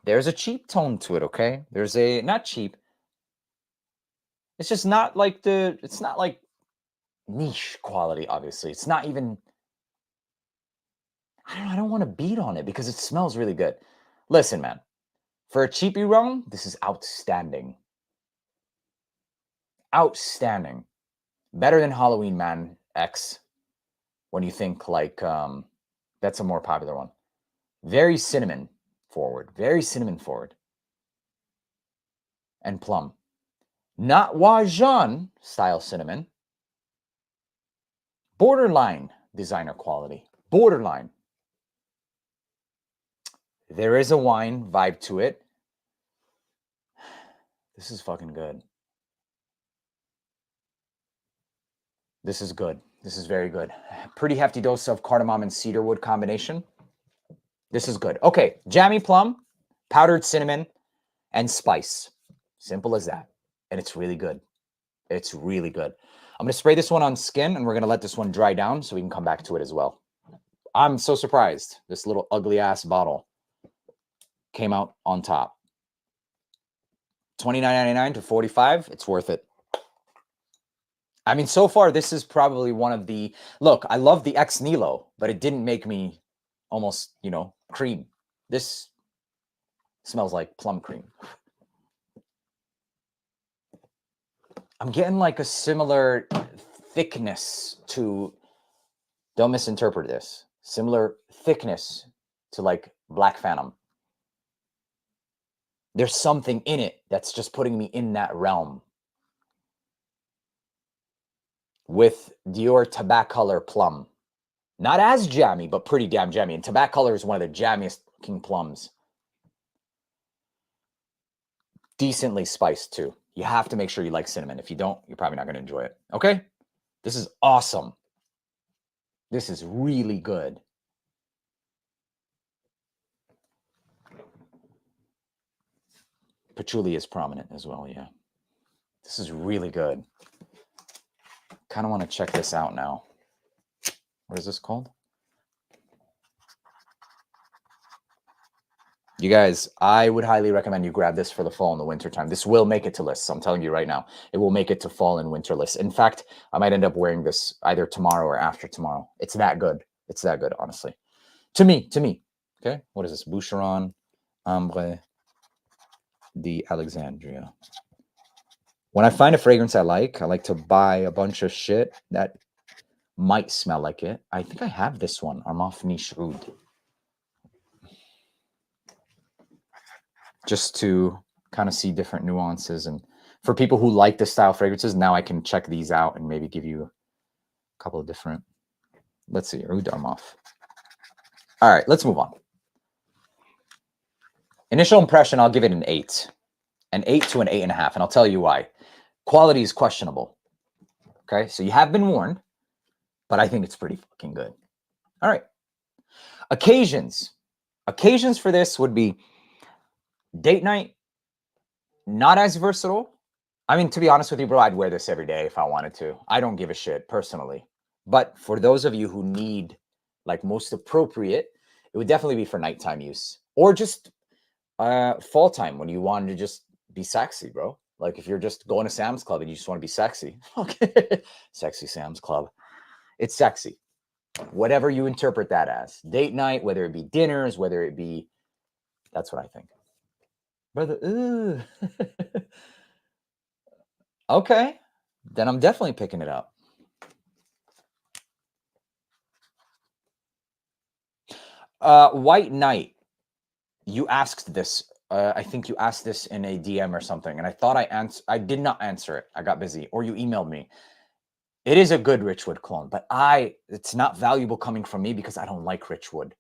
There's a cheap tone to it, okay? There's a, not cheap. It's just not like it's not like niche quality, obviously. It's not even, I don't want to beat on it because it smells really good. Listen, man, for a cheapie rum, this is outstanding. Outstanding. Better than Halloween Man X when you think like, that's a more popular one. Very cinnamon forward. Very cinnamon forward. And plum. Not Wajan style cinnamon. Borderline designer quality. Borderline. There is a wine vibe to it. This is fucking good. This is good. This is very good. Pretty hefty dose of cardamom and cedarwood combination. This is good. Okay, jammy plum, powdered cinnamon, and spice. Simple as that. And it's really good. It's really good. I'm going to spray this one on skin, and we're going to let this one dry down so we can come back to it as well. I'm so surprised. This little ugly-ass bottle came out on top. $29.99 to $45. It's worth it. I mean, so far, this is probably one of the... Look, I love the ex Nihilo, but it didn't make me almost, you know, cream. This smells like plum cream. I'm getting like a similar thickness to... Don't misinterpret this. Similar thickness to like Black Phantom. There's something in it that's just putting me in that realm. With Dior Tobacco Color Plum. Not as jammy, but pretty damn jammy. And Tobacco Color is one of the jammiest looking plums. Decently spiced too. You have to make sure you like cinnamon. If you don't, you're probably not going to enjoy it. Okay? This is awesome. This is really good. Patchouli is prominent as well, yeah. This is really good. Kind of want to check this out now. What is this called? You guys, I would highly recommend you grab this for the fall and the winter time. This will make it to lists. I'm telling you right now. It will make it to fall and winter lists. In fact, I might end up wearing this either tomorrow or after tomorrow. It's that good. It's that good, honestly. To me. Okay? What is this? Boucheron Ambre d'Alexandria. When I find a fragrance I like to buy a bunch of shit that might smell like it. I think I have this one, Armand Niche Oud. Just to kind of see different nuances. And for people who like this style fragrances, now I can check these out and maybe give you a couple of different. Let's see, Oud Armand. All right, let's move on. Initial impression, I'll give it an 8. An 8 to an 8.5, and I'll tell you why. Quality is questionable. Okay, so you have been warned, but I think it's pretty fucking good. All right. Occasions. Occasions for this would be date night, not as versatile. I mean, to be honest with you, bro, I'd wear this every day if I wanted to. I don't give a shit personally. But for those of you who need like most appropriate, it would definitely be for nighttime use or just fall time when you wanted to just be sexy, bro. Like if you're just going to Sam's Club and you just want to be sexy. Okay. Sexy Sam's Club. It's sexy. Whatever you interpret that as. Date night, whether it be dinners, whether it be, that's what I think. Brother, ooh. Okay. Then I'm definitely picking it up. White Knight. You asked this. I think you asked this in a DM or something, and I thought I did not answer it. I got busy, or you emailed me. It is a good Richwood clone, but it's not valuable coming from me because I don't like Richwood.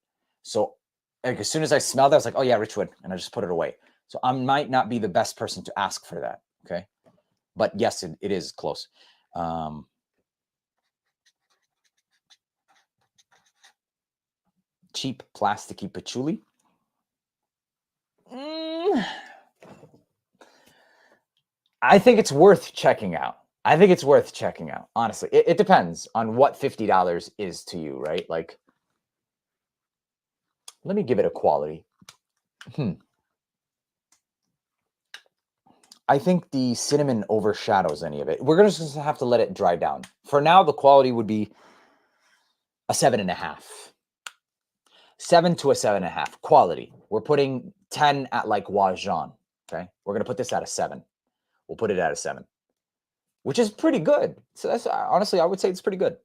So like, as soon as I smelled it, I was like, oh yeah, Richwood, and I just put it away. So I might not be the best person to ask for that, okay? But yes, it is close. Cheap plasticky patchouli. I think it's worth checking out. I think it's worth checking out, honestly. It depends on what $50 is to you, right? Like, let me give it a quality. I think the cinnamon overshadows any of it. We're going to just have to let it dry down. For now, the quality would be a 7.5. 7 to a 7.5 quality. We're putting 10 at like Wajan. Okay. We're going to put this at a 7. We'll put it at a 7, which is pretty good. So that's honestly, I would say it's pretty good.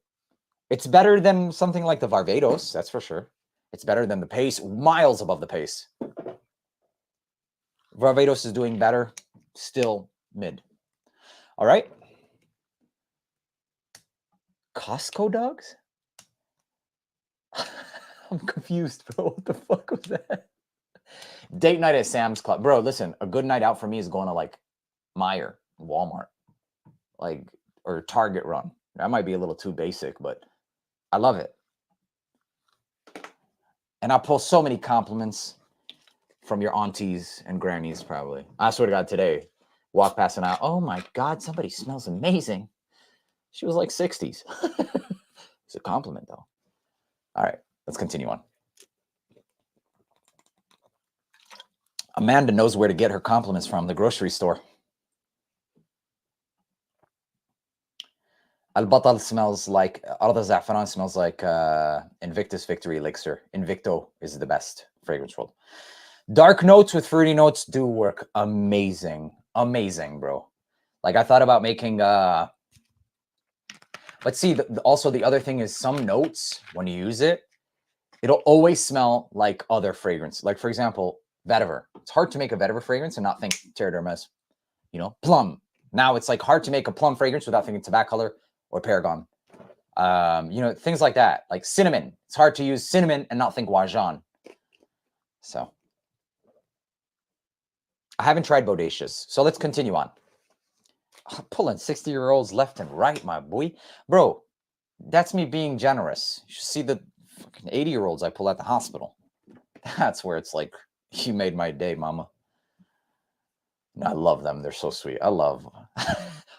It's better than something like the Varvatos. That's for sure. It's better than the Pace, miles above the Pace. Varvatos is doing better. Still mid. All right. Costco dogs? I'm confused, bro. What the fuck was that? Date night at Sam's Club. Bro, listen, a good night out for me is going to like Meijer, Walmart, like, or Target run. That might be a little too basic, but I love it. And I pull so many compliments from your aunties and grannies, probably. I swear to God, today, walk past an aisle. Oh my God, somebody smells amazing. She was like 60s. It's a compliment, though. All right, let's continue on. Amanda knows where to get her compliments from, the grocery store. Al-Batal smells like, Arda Za'faran smells like Invictus Victory Elixir. Invicto is the best fragrance world. Dark notes with fruity notes do work amazing. Amazing, bro. Like I thought about making, let's see, also the other thing is some notes, when you use it, it'll always smell like other fragrance. Like for example, vetiver. It's hard to make a vetiver fragrance and not think Terre d'Hermès. You know, plum. Now it's like hard to make a plum fragrance without thinking tobacco color or Paragon. You know, things like that. Like cinnamon. It's hard to use cinnamon and not think Wajan. So I haven't tried Bodacious. So let's continue on. Pulling 60-year-olds left and right, my boy. Bro, that's me being generous. You should see the fucking 80-year-olds I pull at the hospital. That's where it's like, you made my day, mama. I love them. They're so sweet. I love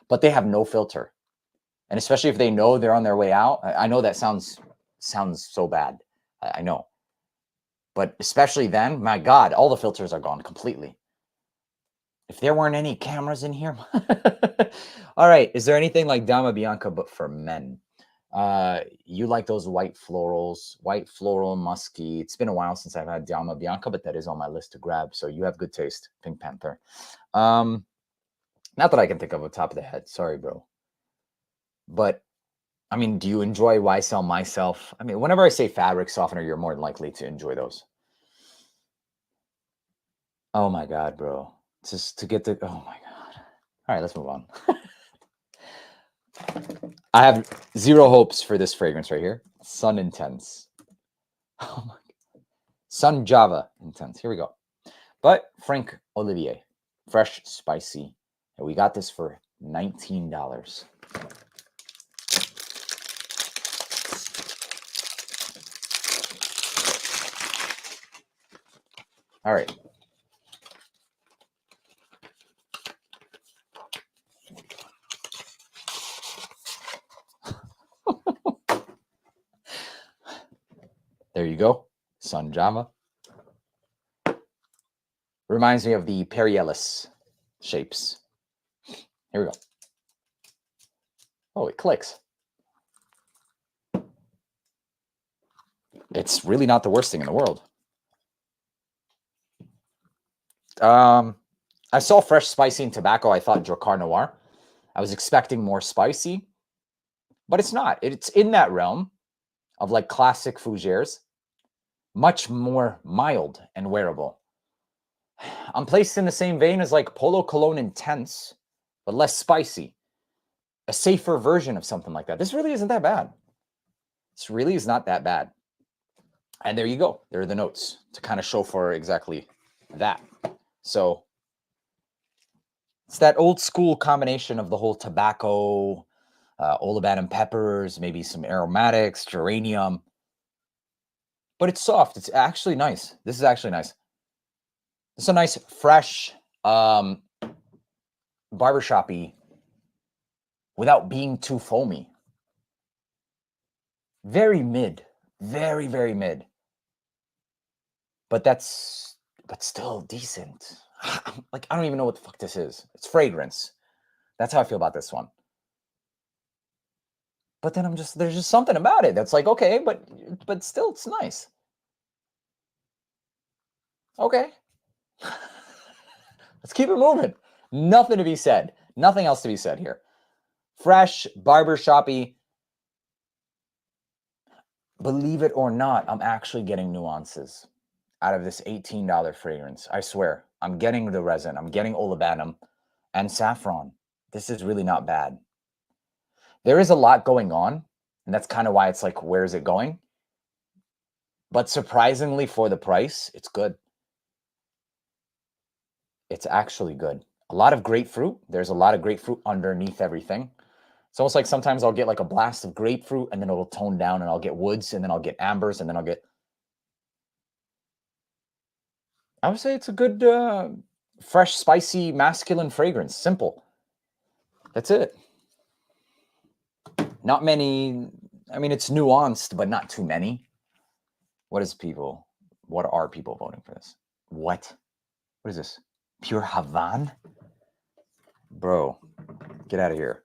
but they have no filter. And especially if they know they're on their way out. I know that sounds so bad. I know. But especially then, my God, all the filters are gone completely. If there weren't any cameras in here. All right. Is there anything like Dama Bianca, but for men? You like those white florals, white floral musky. It's been a while since I've had Dama Bianca, but that is on my list to grab. So you have good taste, Pink Panther. Not that I can think of on top of the head. Sorry, bro. But I mean, do you enjoy Why Sell Myself? I mean, whenever I say fabric softener, you're more than likely to enjoy those. Oh my God, bro. Just to get the, oh my God. All right, let's move on. I have zero hopes for this fragrance right here. Sun Intense. Oh my God. Sun Java Intense. Here we go. But Frank Olivier, fresh, spicy. And we got this for $19. All right. There you go. Sun Java. Reminds me of the Perielis shapes. Here we go. Oh, it clicks. It's really not the worst thing in the world. I saw fresh, spicy, and tobacco. I thought Drakkar Noir. I was expecting more spicy, but it's not. It's in that realm of like classic fougères, much more mild and wearable. I'm placed in the same vein as like Polo Cologne Intense, but less spicy. A safer version of something like that. This really isn't that bad. This really is not that bad. And there you go. There are the notes to kind of show for exactly that. So it's that old school combination of the whole tobacco, olibanum peppers, maybe some aromatics, geranium. But it's soft. It's actually nice. This is actually nice. It's a nice, fresh, barbershop-y without being too foamy. Very mid. Very, very mid. But still decent. Like, I don't even know what the fuck this is. It's fragrance. That's how I feel about this one. But then there's just something about it that's like, okay, but still it's nice. Okay. Let's keep it moving. Nothing to be said. Nothing else to be said here. Fresh, barbershop-y. Believe it or not, I'm actually getting nuances out of this $18 fragrance. I swear. I'm getting the resin. I'm getting olibanum and saffron. This is really not bad. There is a lot going on, and that's kind of why it's like, where is it going? But surprisingly, for the price, it's good. It's actually good. A lot of grapefruit. There's a lot of grapefruit underneath everything. It's almost like sometimes I'll get like a blast of grapefruit, and then it'll tone down, and I'll get woods, and then I'll get ambers, and then I'll get... I would say it's a good, fresh, spicy, masculine fragrance. Simple. That's it. Not many... I mean, it's nuanced, but not too many. What are people voting for this? What is this? Pure Havan? Bro, get out of here.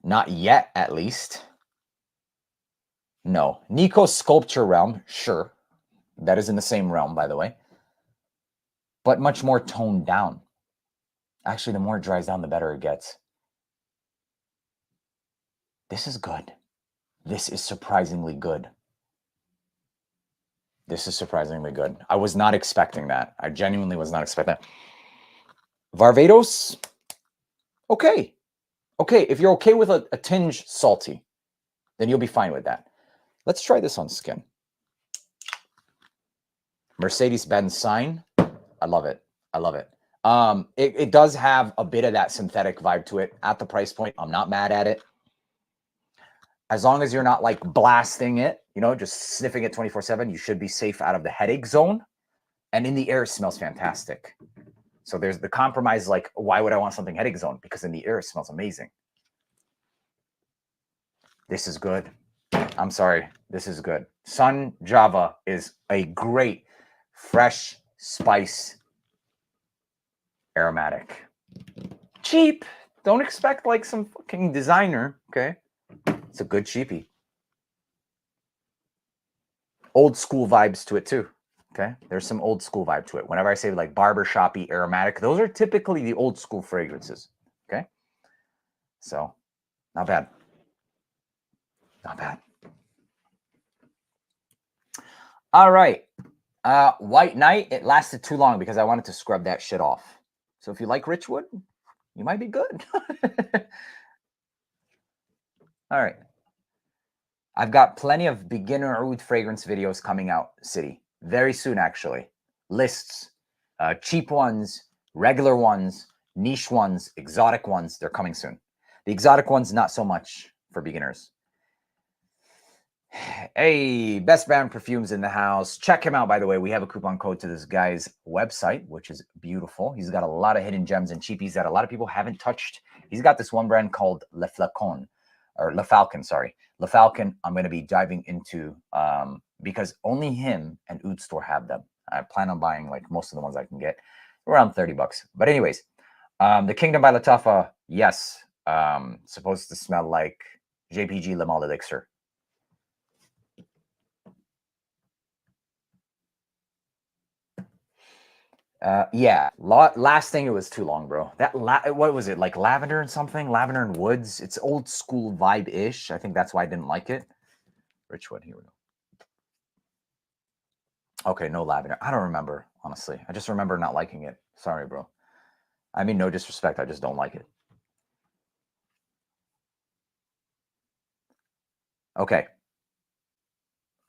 Not yet, at least. No. Nico Sculpture Realm, sure. That is in the same realm, by the way. But much more toned down. Actually, the more it dries down, the better it gets. This is good. This is surprisingly good. This is surprisingly good. I was not expecting that. I genuinely was not expecting that. Varvatos, okay. Okay, if you're okay with a tinge salty, then you'll be fine with that. Let's try this on skin. Mercedes-Benz Sign. I love it. I love it. It does have a bit of that synthetic vibe to it at the price point. I'm not mad at it. As long as you're not like blasting it, you know, just sniffing it 24/7, you should be safe out of the headache zone. And in the air, it smells fantastic. So there's the compromise, like, why would I want something headache zone? Because in the air, it smells amazing. This is good. I'm sorry. This is good. Sun Java is a great fresh spice aromatic. Cheap. Don't expect like some fucking designer, okay? It's a good cheapie. Old school vibes to it too, okay? There's some old school vibe to it. Whenever I say like barbershoppy aromatic, those are typically the old school fragrances, okay? So, not bad. Not bad. All right. White Knight, it lasted too long because I wanted to scrub that shit off. So if you like Richwood, you might be good. All right. I've got plenty of beginner oud fragrance videos coming out, City. Very soon, actually. Lists, cheap ones, regular ones, niche ones, exotic ones. They're coming soon. The exotic ones, not so much for beginners. Hey, Best Brand Perfumes in the house. Check him out, by the way. We have a coupon code to this guy's website, which is beautiful. He's got a lot of hidden gems and cheapies that a lot of people haven't touched. He's got this one brand called Le Flacon, or Le Falcon, sorry. Le Falcon, I'm going to be diving into because only him and Oud Store have them. I plan on buying like most of the ones I can get, around 30 bucks. But anyways, the Kingdom by Lattafa, yes, supposed to smell like JPG Le Mal Elixir. Yeah, last thing, it was too long, bro. That what was it, like lavender and something? Lavender and woods. It's old school vibe-ish. I think that's why I didn't like it. Richwood, here we go. Okay, no lavender. I don't remember, honestly. I just remember not liking it. Sorry, bro. I mean, no disrespect. I just don't like it. Okay.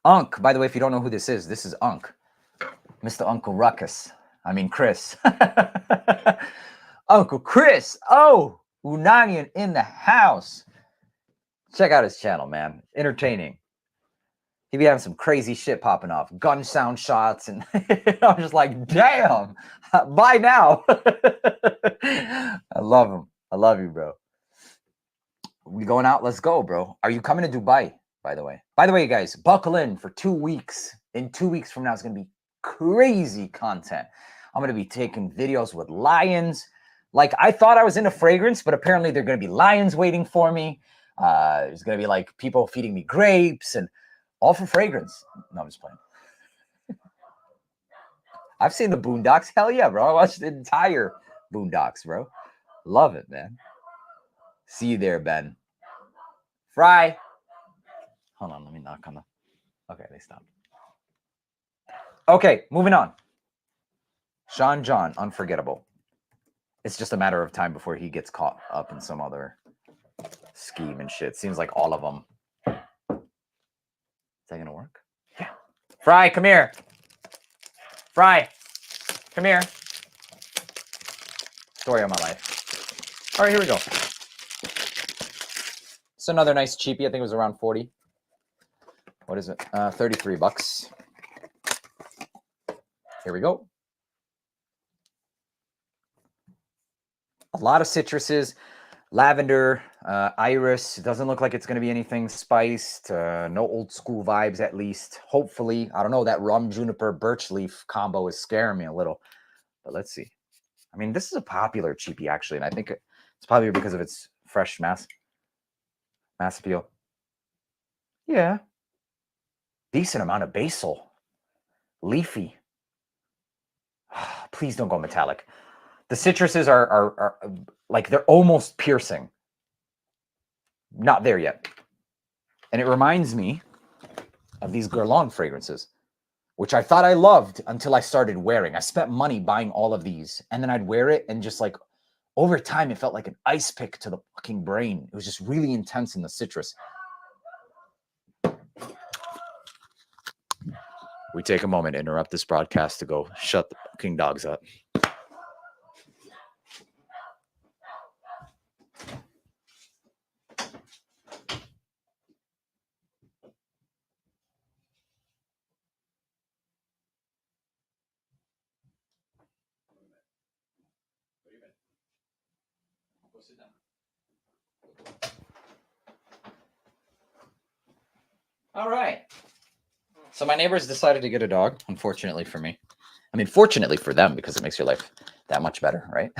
Unk, by the way, if you don't know who this is Unk. Mr. Uncle Ruckus. I mean, Chris. Uncle Chris. Oh, Unanian in the house. Check out his channel, man. Entertaining. He be having some crazy shit popping off. Gun sound shots. And I'm just like, damn. Bye now. I love him. I love you, bro. We going out? Let's go, bro. Are you coming to Dubai, by the way? By the way, guys, buckle in for 2 weeks. In 2 weeks from now, it's going to be crazy content. I'm going to be taking videos with lions. Like, I thought I was into fragrance, but apparently they're going to be lions waiting for me. There's going to be like people feeding me grapes and all for fragrance. No, I'm just playing. I've seen the Boondocks. Hell yeah, bro. I watched the entire Boondocks, bro. Love it, man. See you there, Ben. Fry. Hold on, let me knock on the... Okay, they stopped. Okay, moving on. Sean John, unforgettable. It's just a matter of time before he gets caught up in some other scheme and shit. Seems like all of them. Is that gonna work? Yeah. Fry, come here. Fry, come here. Story of my life. All right, here we go. It's another nice cheapie. I think it was around 40. What is it? 33 bucks. Here we go. A lot of citruses, lavender, iris. It doesn't look like it's going to be anything spiced. No old school vibes, at least. Hopefully. I don't know. That rum, juniper, birch leaf combo is scaring me a little. But let's see. I mean, this is a popular cheapie, actually. And I think it's probably because of its fresh mass appeal. Yeah. Decent amount of basil. Leafy. Please don't go metallic. The citruses are like, they're almost piercing. Not there yet. And it reminds me of these Guerlain fragrances, which I thought I loved until I started wearing. I spent money buying all of these, and then I'd wear it, and just like over time, it felt like an ice pick to the fucking brain. It was just really intense in the citrus. We take a moment to interrupt this broadcast to go shut the fucking dogs up. All right. So my neighbors decided to get a dog, unfortunately for me. I mean, fortunately for them, because it makes your life that much better, right?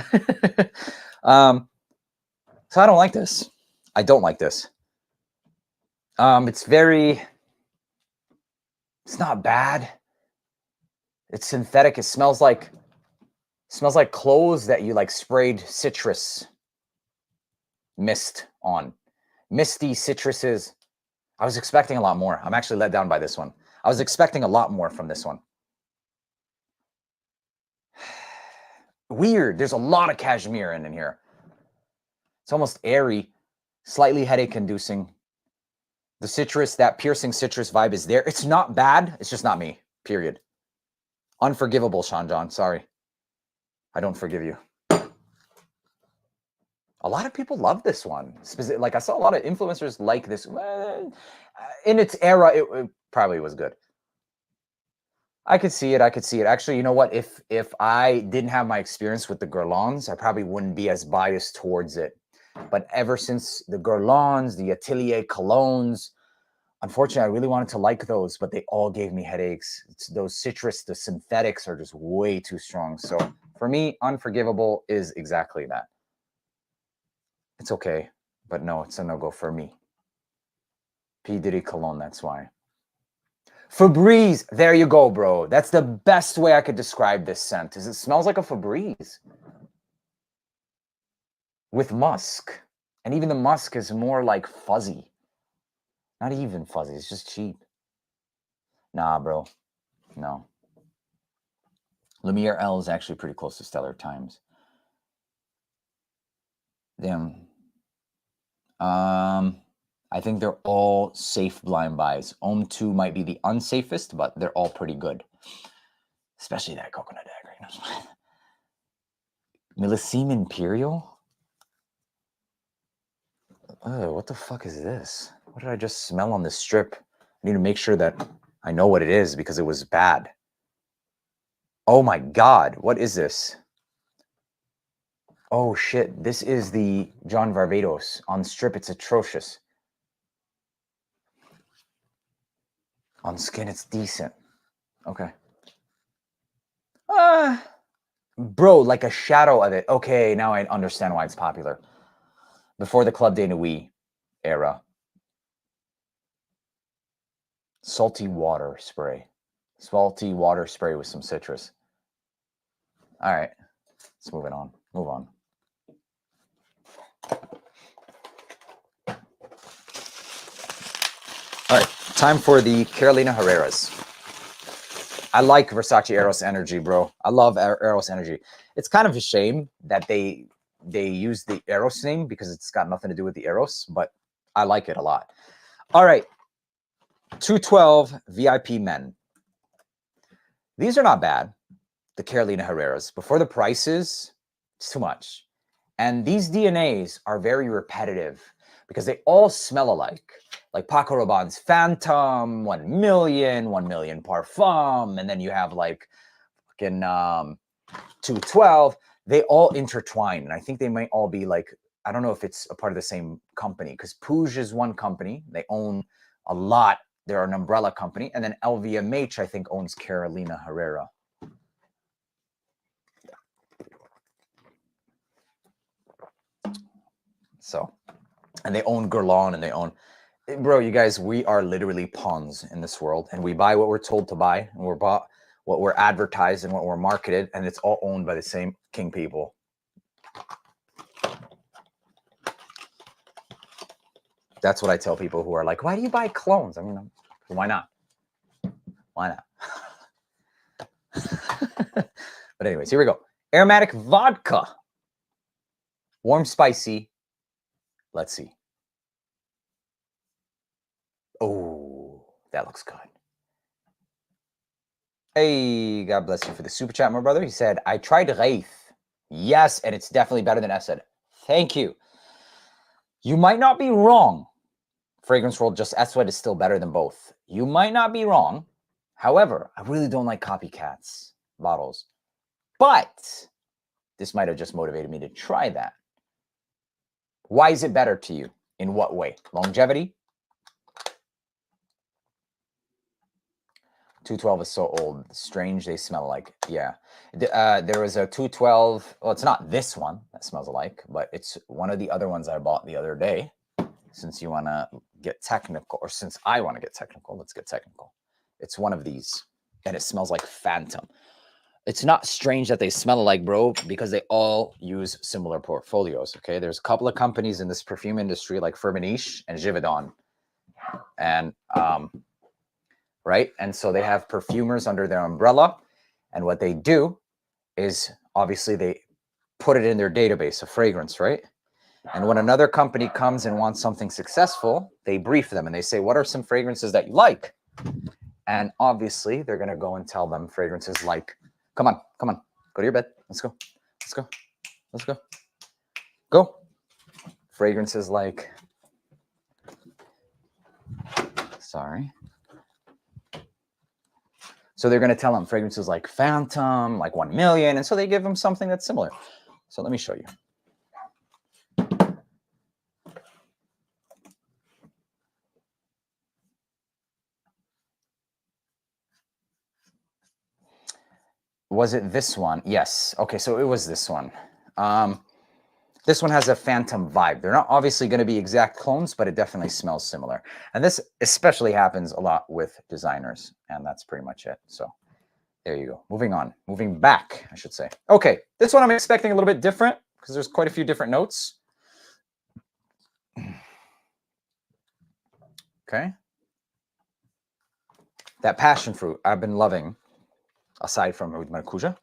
So I don't like this. I don't like this. It's not bad. It's synthetic. It smells like clothes that you like sprayed citrus mist on. Misty citruses. I was expecting a lot more. I'm actually let down by this one. I was expecting a lot more from this one. Weird. There's a lot of cashmere in here. It's almost airy, slightly headache inducing. The citrus, that piercing citrus vibe is there. It's not bad. It's just not me, period. Unforgivable, Sean John. Sorry. I don't forgive you. A lot of people love this one. Like I saw a lot of influencers like this. In its era, it probably was good. I could see it. I could see it. Actually, you know what? If I didn't have my experience with the Guerlains, I probably wouldn't be as biased towards it. But ever since the Guerlains, the Atelier Colognes, unfortunately, I really wanted to like those, but they all gave me headaches. Those citrus, the synthetics are just way too strong. So for me, Unforgivable is exactly that. It's okay, but no, it's a no-go for me. P. Diddy Cologne, that's why. Febreze, there you go, bro. That's the best way I could describe this scent, is it smells like a Febreze. With musk. And even the musk is more like fuzzy. Not even fuzzy, it's just cheap. Nah, bro. No. Lumiere L is actually pretty close to Stellar Times. Damn. I think they're all safe blind buys. Ohm 2 might be the unsafest, but they're all pretty good. Especially that coconut dagger. Millesime Imperial? Oh, what the fuck is this? What did I just smell on this strip? I need to make sure that I know what it is because it was bad. Oh my God, what is this? Oh shit, this is the John Varvatos. On strip, it's atrocious. On skin, it's decent. Okay. Bro, like a shadow of it. Okay, now I understand why it's popular. Before the Club de Nuit era. Salty water spray. Salty water spray with some citrus. All right, let's move it on. Move on. All right, time for the Carolina Herreras. I like Versace Eros Energy, bro. I love Eros Energy. It's kind of a shame that they use the Eros name because it's got nothing to do with the Eros, but I like it a lot. All right, 212 VIP Men. These are not bad, the Carolina Herreras. Before the prices, it's too much. And these DNAs are very repetitive because they all smell alike. Like Paco Rabanne's Phantom, 1 million Parfum, and then you have like fucking 212. They all intertwine, and I think they might all be like, I don't know if it's a part of the same company, because Pouge is one company. They own a lot. They're an umbrella company, and then LVMH, I think, owns Carolina Herrera. So, and they own Guerlain, and they own... Bro, you guys, we are literally pawns in this world, and we buy what we're told to buy, and we're bought what we're advertised and what we're marketed, and it's all owned by the same king people. That's what I tell people who are like, why do you buy clones? I mean, why not? Why not? But anyways, here we go. Aromatic vodka. Warm, spicy. Let's see. Oh, that looks good. Hey, God bless you for the super chat, my brother. He said, I tried Wraith. Yes, and it's definitely better than Essed. Thank you. You might not be wrong. Fragrance World, just Essed is still better than both. You might not be wrong. However, I really don't like copycats bottles. But this might have just motivated me to try that. Why is it better to you? In what way? Longevity? 212 is so old. Strange they smell alike. Yeah. There was a 212. Well, it's not this one that smells alike, but it's one of the other ones I bought the other day. Since you want to get technical, or since I want to get technical, let's get technical. It's one of these, and it smells like Phantom. It's not strange that they smell alike, bro, because they all use similar portfolios, okay? There's a couple of companies in this perfume industry like Firmenich and Givaudan. And, right? And so they have perfumers under their umbrella. And what they do is, obviously, they put it in their database of fragrance, right? And when another company comes and wants something successful, they brief them and they say, what are some fragrances that you like? And obviously, they're going to go and tell them fragrances like, come on, go to your bed. Let's go. Go. Fragrances like, sorry. So they're going to tell them fragrances like Phantom, like 1 million. And so they give them something that's similar. So let me show you. Was it this one? Yes. Okay, so it was this one. This one has a Phantom vibe. They're not obviously going to be exact clones, but it definitely smells similar. And this especially happens a lot with designers, and that's pretty much it. So there you go. Moving on. Moving back, I should say. Okay, this one I'm expecting a little bit different because there's quite a few different notes. Okay. That passion fruit I've been loving, aside from with maracuja.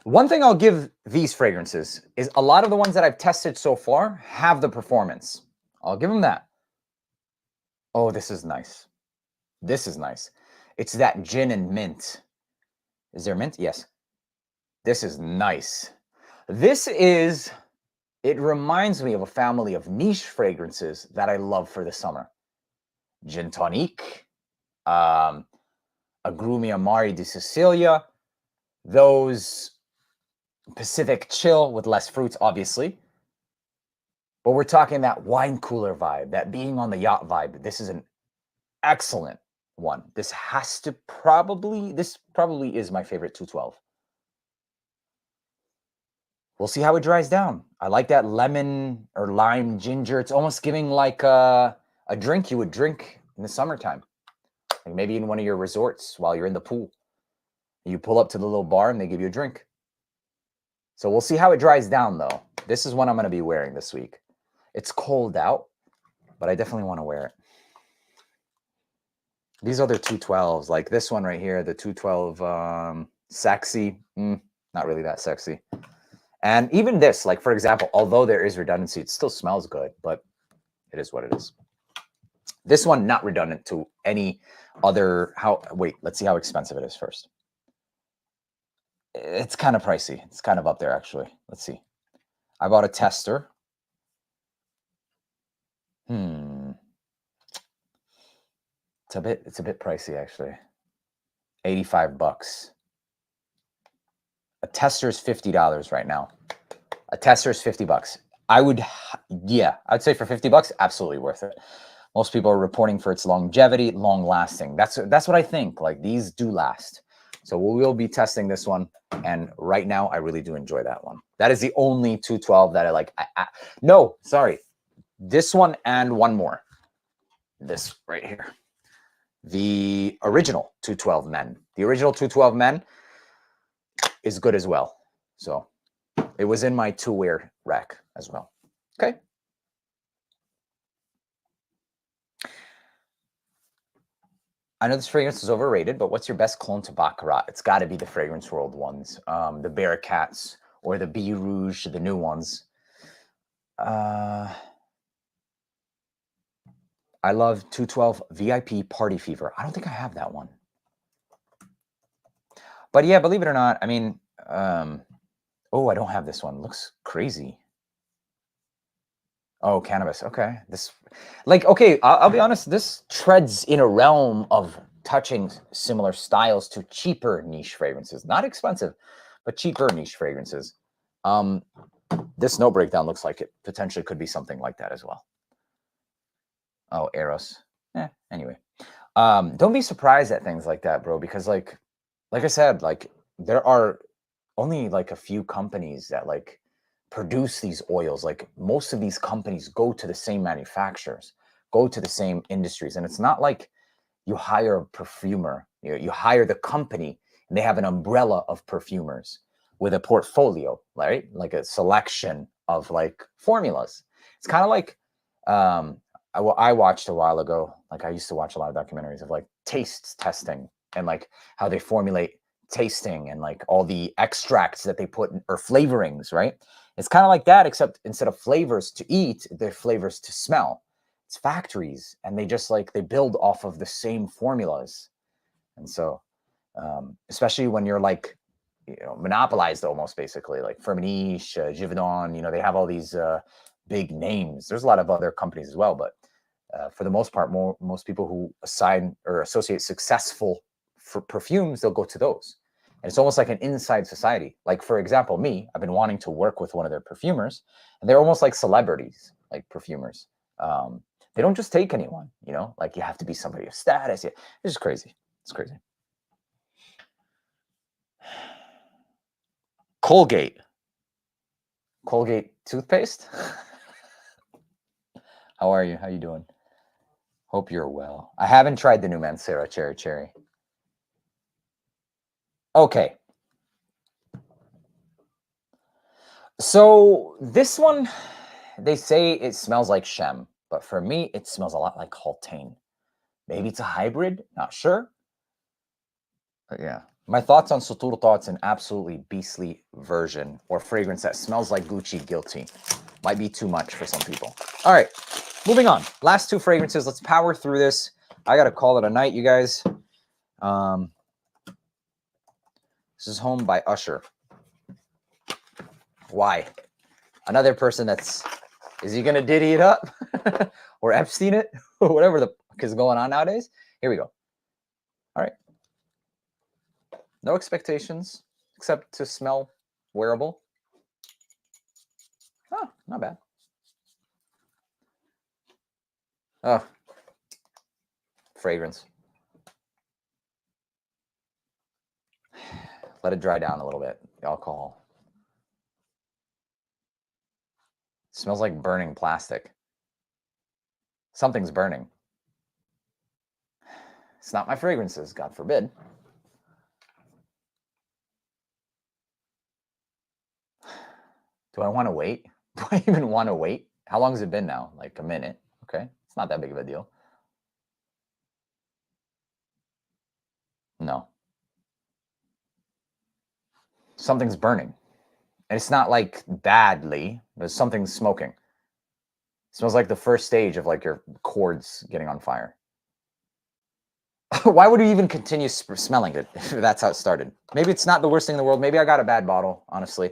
One thing I'll give these fragrances is a lot of the ones that I've tested so far have the performance. I'll give them that. Oh, this is nice. This is nice. It's that gin and mint. Is there mint? Yes. This is nice. This is, it reminds me of a family of niche fragrances that I love for the summer. Gin Tonic, Agrumi Amari di Sicilia, those Pacific chill with less fruits, obviously. But we're talking that wine cooler vibe, that being on the yacht vibe. This is an excellent one. This probably is my favorite 212. We'll see how it dries down. I like that lemon or lime ginger. It's almost giving like a drink you would drink in the summertime. Like maybe in one of your resorts while you're in the pool. You pull up to the little bar and they give you a drink. So we'll see how it dries down, though. This is one I'm going to be wearing this week. It's cold out, but I definitely want to wear it. These other 212s, like this one right here, the 212 sexy, not really that sexy. And even this, like, for example, although there is redundancy, it still smells good, but it is what it is. This one, not redundant to any other. Wait, let's see how expensive it is first. It's kind of pricey. It's kind of up there, actually. Let's see. I bought a tester. It's a bit pricey, actually. 85 bucks. A tester is $50 right now. A tester is 50 bucks. I'd say for 50 bucks, absolutely worth it. Most people are reporting for its longevity, long lasting. That's what I think. Like, these do last. So we will be testing this one. And right now, I really do enjoy that one. That is the only 212 that I like. No, sorry. This one and one more. This right here. The original 212 Men. The original 212 Men is good as well. So it was in my to-wear rack as well. Okay. I know this fragrance is overrated, but what's your best clone to Baccarat? It's got to be the Fragrance World ones, the Bearcats or the Bee Rouge, the new ones. I love 212 VIP Party Fever. I don't think I have that one. But yeah, believe it or not, I mean, oh, I don't have this one. Looks crazy. Oh, cannabis. Okay. Okay, I'll be honest. This treads in a realm of touching similar styles to cheaper niche fragrances. Not expensive, but cheaper niche fragrances. This note breakdown looks like it potentially could be something like that as well. Oh, Eros. Anyway. Don't be surprised at things like that, bro, because like I said, like there are only like a few companies that like produce these oils. Like most of these companies go to the same manufacturers, go to the same industries. And it's not like you hire a perfumer, you hire the company and they have an umbrella of perfumers with a portfolio, right? Like a selection of like formulas. It's kind of like, I watched a while ago, like I used to watch a lot of documentaries of like taste testing and like how they formulate tasting and like all the extracts that they put in, or flavorings, right? It's kind of like that, except instead of flavors to eat, they're flavors to smell. It's factories, and they just like they build off of the same formulas. And so especially when you're like, you know, monopolized almost, basically, like Firmenich, Givaudan, they have all these big names. There's a lot of other companies as well, but for the most part, most people who assign or associate successful for perfumes, they'll go to those. And it's almost like an inside society. Like, for example, me, I've been wanting to work with one of their perfumers, and they're almost like celebrities, like perfumers. They don't just take anyone, like you have to be somebody of status. It's just crazy. It's crazy. Colgate toothpaste. How are you? How you doing? Hope you're well. I haven't tried the new Mancera Cherry. Okay. So this one, they say it smells like Shem, but for me, it smells a lot like Haltane. Maybe it's a hybrid, not sure. But yeah. My thoughts on Soturo Thoughts, an absolutely beastly version or fragrance that smells like Gucci guilty. Might be too much for some people. All right, moving on. Last two fragrances. Let's power through this. I got to call it a night, you guys. This is Home by Usher. Why? Another person is he going to Diddy it up or Epstein it or whatever the fuck is going on nowadays? Here we go. All right. No expectations except to smell wearable. Oh, not bad. Oh, fragrance. Let it dry down a little bit. The alcohol. It smells like burning plastic. Something's burning. It's not my fragrances, God forbid. Do I want to wait? Do I even want to wait? How long has it been now? Like a minute. Okay. It's not that big of a deal. No. Something's burning. And it's not like badly. There's something smoking. It smells like the first stage of like your cords getting on fire. Why would you even continue smelling it if that's how it started? Maybe it's not the worst thing in the world. Maybe I got a bad bottle, honestly.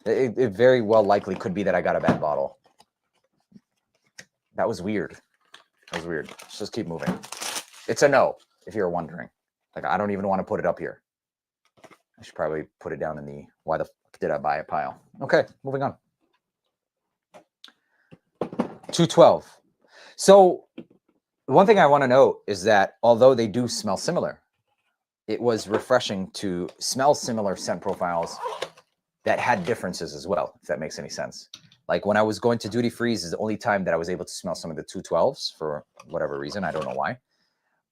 It very well likely could be that I got a bad bottle. That was weird. That was weird. Let's just keep moving. It's a no, if you're wondering. Like, I don't even want to put it up here. I should probably put it down in the why the fuck did I buy a pile. Okay, moving on. 212. So one thing I want to note is that although they do smell similar, it was refreshing to smell similar scent profiles that had differences as well, if that makes any sense. Like when I was going to duty freeze is the only time that I was able to smell some of the 212s for whatever reason. I don't know why.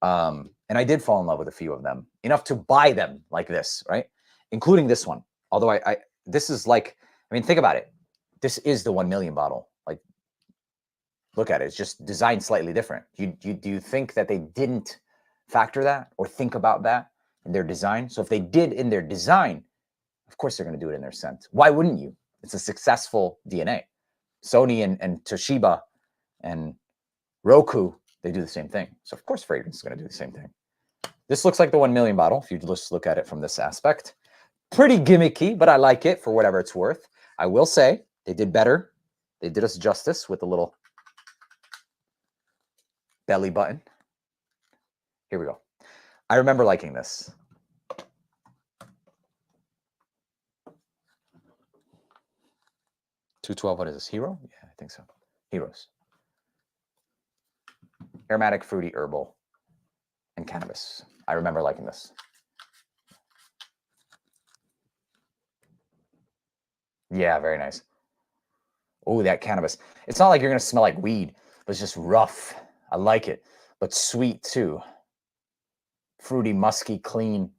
And I did fall in love with a few of them, enough to buy them like this, right? Including this one. Although this is like, I mean, think about it. This is the 1 million bottle. Like, look at it. It's just designed slightly different. Do you think that they didn't factor that or think about that in their design? So if they did in their design, of course they're going to do it in their scent. Why wouldn't you? It's a successful DNA. Sony and Toshiba and Roku, they do the same thing. So of course fragrance is going to do the same thing. This looks like the 1 million bottle, if you just look at it from this aspect. Pretty gimmicky, but I like it for whatever it's worth. I will say they did better. They did us justice with the little belly button. Here we go. I remember liking this. 212, what is this? Hero? Yeah, I think so. Heroes. Aromatic, fruity, herbal, and cannabis. I remember liking this. Yeah, very nice. Oh, that cannabis. It's not like you're going to smell like weed, but it's just rough. I like it, but sweet too. Fruity, musky, clean.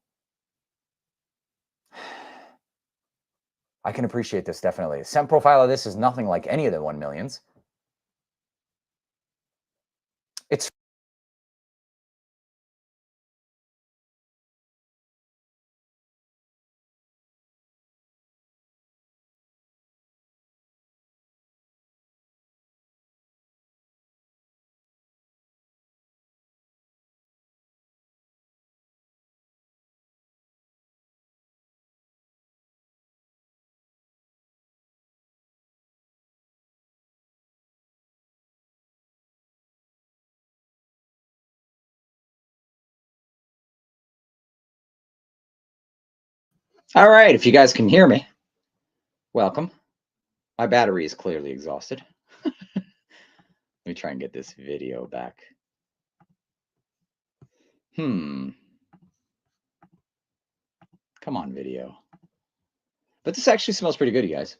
I can appreciate this, definitely. The scent profile of this is nothing like any of the 1 millions. It's All right, if you guys can hear me, welcome. My battery is clearly exhausted. Let me try and get this video back. Come on, video. But this actually smells pretty good, you guys.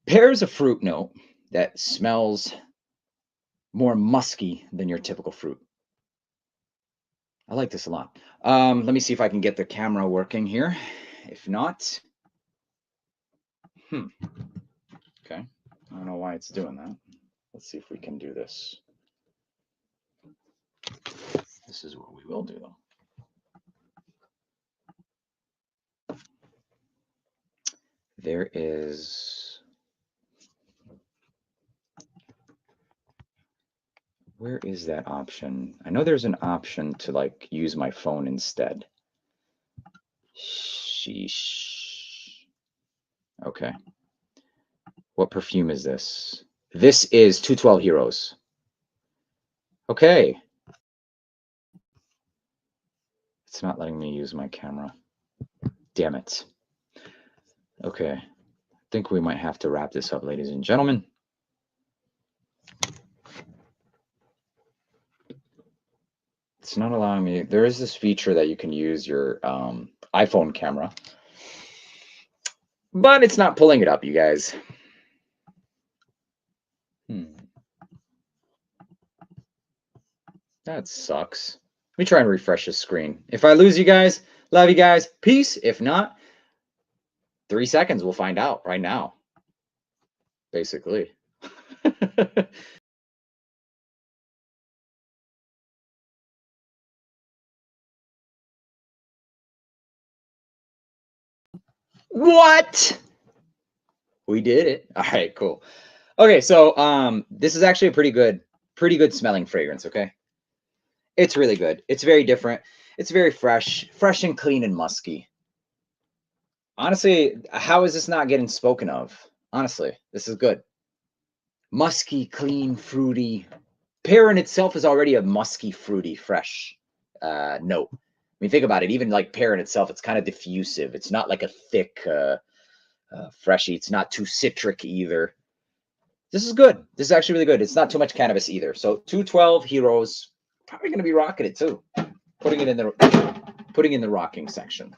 Pear is a fruit note that smells more musky than your typical fruit. I like this a lot. Let me see if I can get the camera working here. If not, okay. I don't know why it's doing that. Let's see if we can do this. This is what we will do, though. There is... Where is that option? I know there's an option to like use my phone instead. Sheesh. Okay. What perfume is this? This is 212 Heroes. Okay. It's not letting me use my camera. Damn it. Okay. I think we might have to wrap this up, ladies and gentlemen. It's not allowing me. There is this feature that you can use your iPhone camera, but it's not pulling it up, you guys. That sucks. Let me try and refresh the screen. If I lose you guys, love you guys. Peace. If not, 3 seconds, we'll find out right now. Basically. What? We did it. All right, cool. Okay, so this is actually a pretty good smelling fragrance, okay? It's really good. It's very different. It's very fresh and clean and musky. Honestly, how is this not getting spoken of? Honestly, this is good. Musky, clean, fruity. Pear in itself is already a musky, fruity, fresh note. I mean, think about it. Even like pear in itself, it's kind of diffusive. It's not like a thick, freshy. It's not too citric either. This is good. This is actually really good. It's not too much cannabis either. So 212 Heroes, probably going to be rocking it too. Putting it in the rocking section,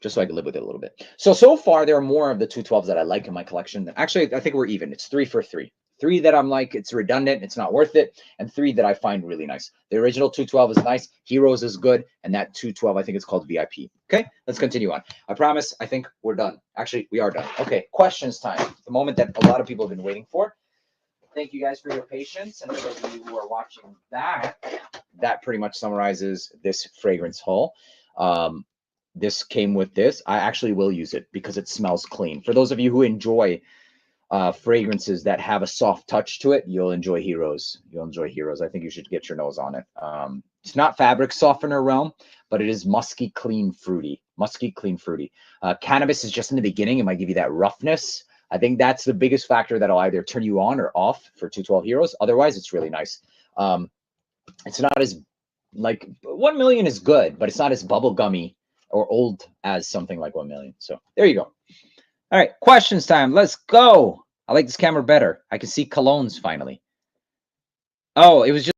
just so I can live with it a little bit. So far, there are more of the 212s that I like in my collection. Actually, I think we're even. It's 3 for 3. 3 that I'm like, it's redundant, it's not worth it, and 3 that I find really nice. The original 212 is nice, Heroes is good, and that 212, I think it's called VIP. Okay, let's continue on. I promise, I think we're done. Actually, we are done. Okay, questions time. The moment that a lot of people have been waiting for. Thank you guys for your patience, and for those of you who are watching that pretty much summarizes this fragrance haul. This came with this. I actually will use it because it smells clean. For those of you who enjoy fragrances that have a soft touch to it, you'll enjoy Heroes. You'll enjoy Heroes. I think you should get your nose on it. It's not fabric softener realm, but it is musky, clean, fruity. Musky, clean, fruity. Cannabis is just in the beginning. It might give you that roughness. I think that's the biggest factor that'll either turn you on or off for 212 Heroes. Otherwise, it's really nice. It's not as, like, 1 million is good, but it's not as bubblegummy or old as something like 1 million. So there you go. All right, questions time. Let's go. I like this camera better. I can see colognes finally. Oh, it was just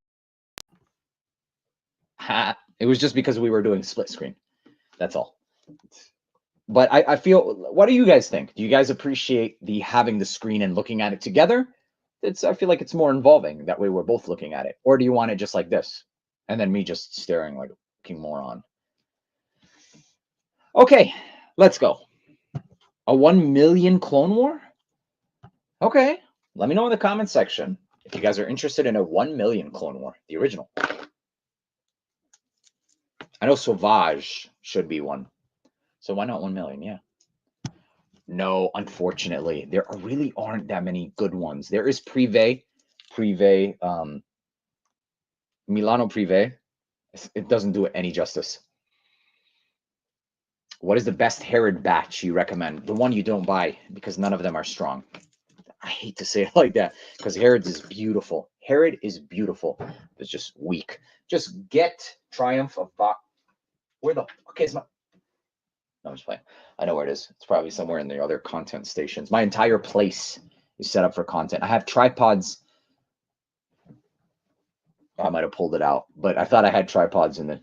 it was just because we were doing split screen. That's all. But I feel, what do you guys think? Do you guys appreciate the having the screen and looking at it together? I feel like it's more involving. That way we're both looking at it. Or do you want it just like this? And then me just staring like a fucking moron. Okay, let's go. A 1 million Clone War? Okay. Let me know in the comment section if you guys are interested in a 1 million Clone War, the original. I know Sauvage should be one. So why not 1 million? Yeah. No, unfortunately, there really aren't that many good ones. There is Privé, Milano Privé. It doesn't do it any justice. What is the best Herod batch you recommend? The one you don't buy, because none of them are strong. I hate to say it like that, because Herod is beautiful. Herod is beautiful. It's just weak. Just get Triumph of Fox. Where the fuck is my... No, I'm just playing. I know where it is. It's probably somewhere in the other content stations. My entire place is set up for content. I have tripods. I might have pulled it out, but I thought I had tripods in the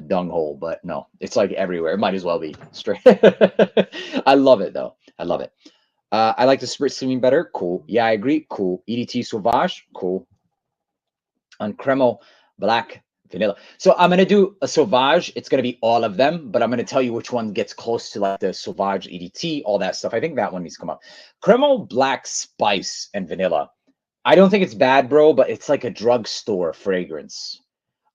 dung hole, but no, it's like everywhere. It might as well be straight. I love it though. I love it. I like the split screen better. Cool. Yeah, I agree. Cool. EDT Sauvage. Cool. On Cremo Black Vanilla. So I'm going to do a Sauvage. It's going to be all of them, but I'm going to tell you which one gets close to like the Sauvage EDT, all that stuff. I think that one needs to come up. Cremo Black Spice and Vanilla. I don't think it's bad, bro, but it's like a drugstore fragrance.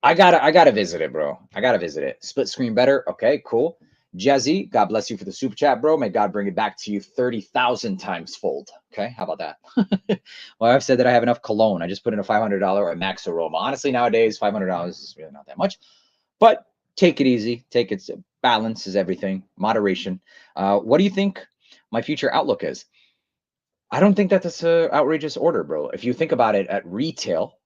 I gotta visit it, bro. I gotta visit it. Split screen better. Okay, cool. Jazzy, God bless you for the super chat, bro. May God bring it back to you 30,000 times fold. Okay, how about that? Well, I've said that I have enough cologne. I just put in a $500 or Max Aroma. Honestly, nowadays, $500 is really not that much. But take it easy. Take it. Balance is everything. Moderation. What do you think my future outlook is? I don't think that that's an outrageous order, bro. If you think about it at retail,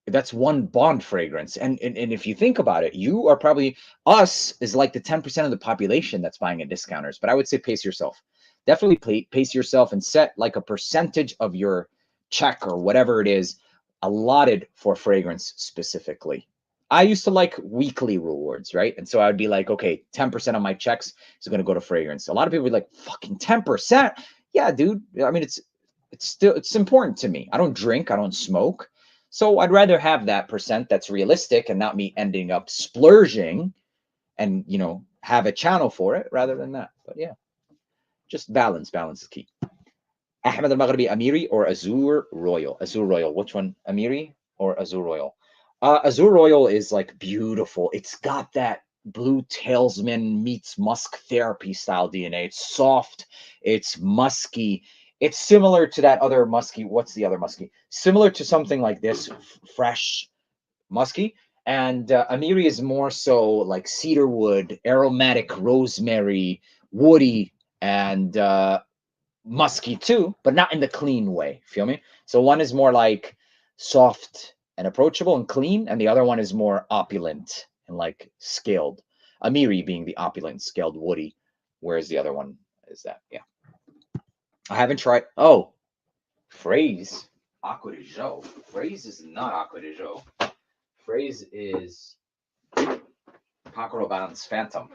that's one Bond fragrance. And if you think about it, you are probably, us is like the 10% of the population that's buying at discounters. But I would say pace yourself. Definitely pace yourself and set like a percentage of your check or whatever it is allotted for fragrance specifically. I used to like weekly rewards, right? And so I would be like, okay, 10% of my checks is going to go to fragrance. A lot of people would be like, fucking 10%? Yeah, dude. I mean, it's important to me. I don't drink, I don't smoke. So I'd rather have that percent that's realistic and not me ending up splurging and, have a channel for it rather than that. But yeah, just balance. Balance is key. Ahmed al-Maghribi, Amiri or Azur Royal? Azur Royal. Which one? Amiri or Azur Royal? Azur Royal is like beautiful. It's got that blue talesman meets musk therapy style DNA. It's soft. It's musky. It's similar to that other musky. What's the other musky? Similar to something like this, fresh musky. And Amiri is more so like cedarwood, aromatic rosemary, woody, and musky too, but not in the clean way. Feel me? So one is more like soft and approachable and clean, and the other one is more opulent and like scaled. Amiri being the opulent, scaled, woody, whereas the other one is that. Yeah. I haven't tried. Oh, Phrase. Aqua de Joe. Phrase is not Aqua de Joe. Phrase is Paco Rabanne's Phantom.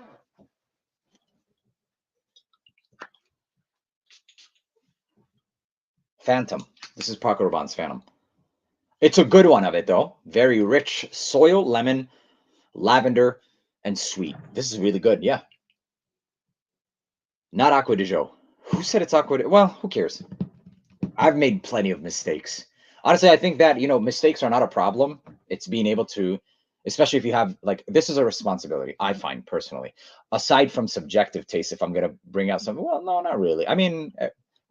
Phantom. This is Paco Rabanne's Phantom. It's a good one of it, though. Very rich soil, lemon, lavender, and sweet. This is really good, yeah. Not Aqua de Joe. Who said it's Aqua de... Well, who cares? I've made plenty of mistakes. Honestly, I think that, mistakes are not a problem. It's being able to, especially if you have, like, this is a responsibility, I find, personally. Aside from subjective taste, if I'm going to bring out something, well, no, not really. I mean,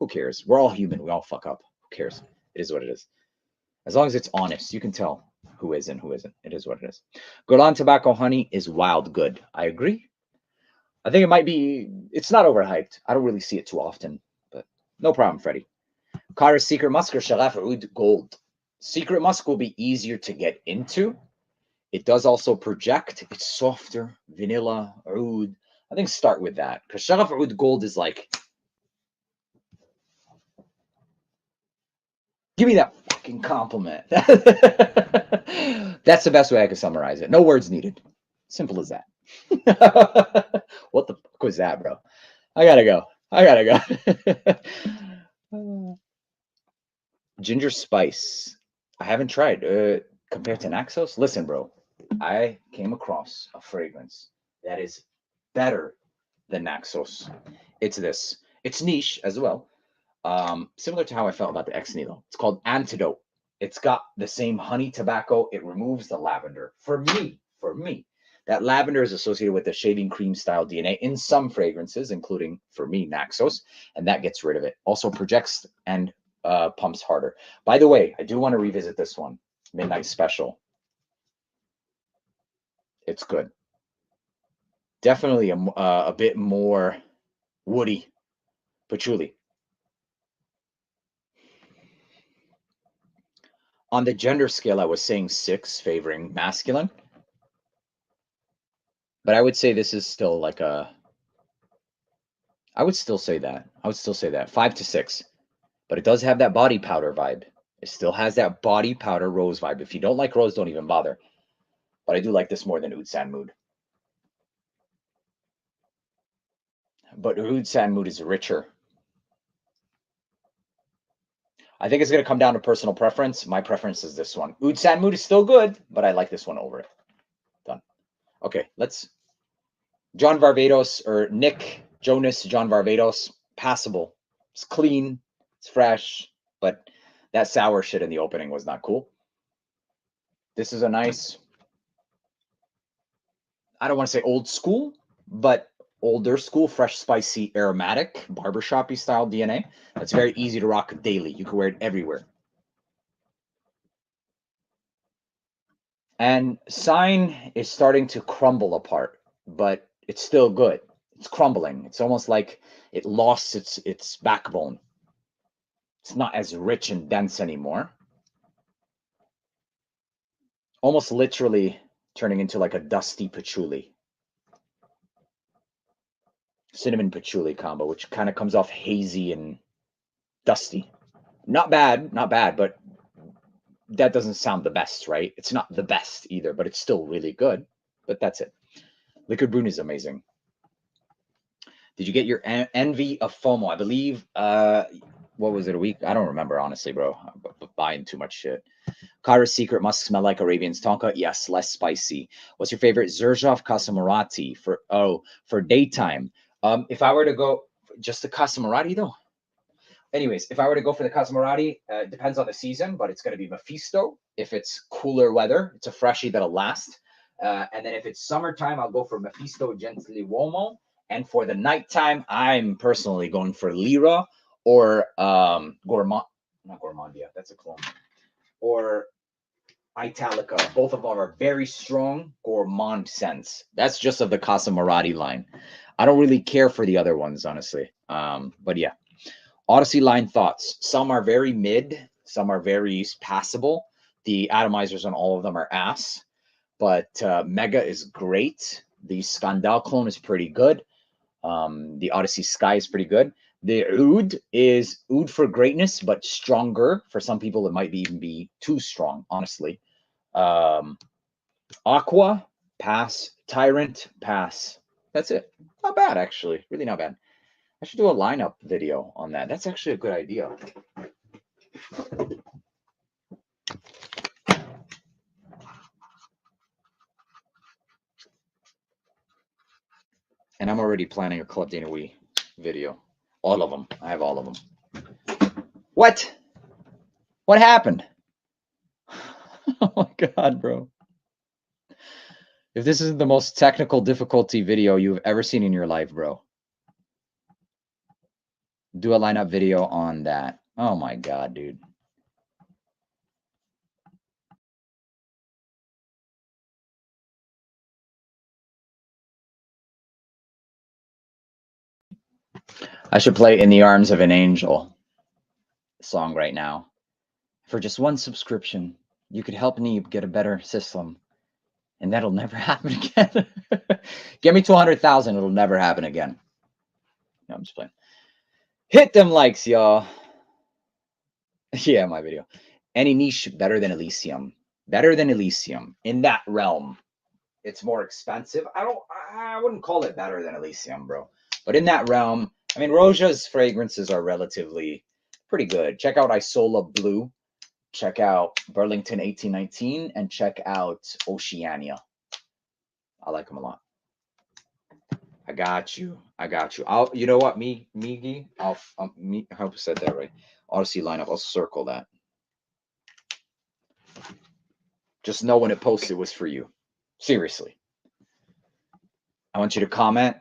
who cares? We're all human. We all fuck up. Who cares? It is what it is. As long as it's honest, you can tell who is and who isn't. It is what it is. Golan Tobacco Honey is wild good. I agree. I think it might be, it's not overhyped. I don't really see it too often, but no problem, Freddie. Kara's Secret Musk or Sharaf Oud Gold. Secret Musk will be easier to get into. It does also project. It's softer, vanilla, oud. I think start with that. Because Sharaf Oud Gold is like, Give me that fucking compliment. That's the best way I could summarize it. No words needed. Simple as that. What the fuck was that, bro? I gotta go. I gotta go. Ginger spice. I haven't tried. Compared to Naxos? Listen, bro. I came across a fragrance that is better than Naxos. It's this. It's niche as well. Similar to how I felt about the Ex Nihilo. It's called Antidote. It's got the same honey tobacco. It removes the lavender. For me, that lavender is associated with the shaving cream style DNA in some fragrances, including, for me, Naxos, and that gets rid of it. Also projects and pumps harder. By the way, I do want to revisit this one, Midnight Special. It's good. Definitely a bit more woody, patchouli. On the gender scale, I was saying 6, favoring masculine. But I would say this is still like a, I would still say that. 5 to 6. But it does have that body powder vibe. It still has that body powder rose vibe. If you don't like rose, don't even bother. But I do like this more than Oud San Mood. But Oud San Mood is richer. I think it's going to come down to personal preference. My preference is this one. Oud San Mood is still good, but I like this one over it. Done. Okay, let's. John Varvatos, or Nick Jonas John Varvatos, passable. It's clean, it's fresh, but that sour shit in the opening was not cool. This is a nice, I don't want to say old school, but older school, fresh, spicy, aromatic, barbershop-y style DNA. That's very easy to rock daily. You can wear it everywhere. And Sign is starting to crumble apart, but it's still good. It's crumbling. It's almost like it lost its backbone. It's not as rich and dense anymore. Almost literally turning into like a dusty patchouli. Cinnamon patchouli combo, which kind of comes off hazy and dusty. Not bad, but that doesn't sound the best, right? It's not the best either, but it's still really good. But that's it. Liquid Brune is amazing. Did you get your envy of FOMO? I believe, what was it, a week? I don't remember, honestly, bro. I'm buying too much shit. Kara's Secret must smell like Arabian's Tonka. Yes, less spicy. What's your favorite Xerjoff Casamarati for daytime? If I were to go just the Casamarati, though. Anyways, if I were to go for the Casamarati, it depends on the season, but it's going to be Mephisto. If it's cooler weather, it's a freshie that'll last. And then if it's summertime, I'll go for Mephisto Gentiluomo. And for the nighttime, I'm personally going for Lyra or Gourmand. Not Gourmandia, that's a clone. Or Italica. Both of them are very strong gourmand scents. That's just of the Casamarati line. I don't really care for the other ones, honestly. But yeah. Odyssey line thoughts. Some are very mid. Some are very passable. The atomizers on all of them are ass. But Mega is great. The Scandal clone is pretty good. The Odyssey Sky is pretty good. The Oud is Oud for greatness, but stronger. For some people, it might even be too strong, honestly. Aqua, pass. Tyrant, pass. That's it. Not bad, actually. Really not bad. I should do a lineup video on that. That's actually a good idea. And I'm already planning a Club Dana Wee video. All of them. I have all of them. What? What happened? Oh my God, bro. If this isn't the most technical difficulty video you've ever seen in your life, bro. Do a lineup video on that. Oh my God, dude. I should play In the Arms of an Angel song right now. For just one subscription, you could help Neeb get a better system. And that'll never happen again. Get me 200,000. It'll never happen again. No, I'm just playing. Hit them likes, y'all. Yeah, my video. Any niche better than Elysium? Better than Elysium in that realm. It's more expensive. I wouldn't call it better than Elysium, bro. But in that realm, I mean, Roja's fragrances are relatively pretty good. Check out Isola Blue. Check out Burlington 1819 and check out Oceania. I like them a lot. I got you. I got you. You know what, Migi? I hope I said that right. Odyssey lineup. I'll circle that. Just know when it posted was for you. Seriously. I want you to comment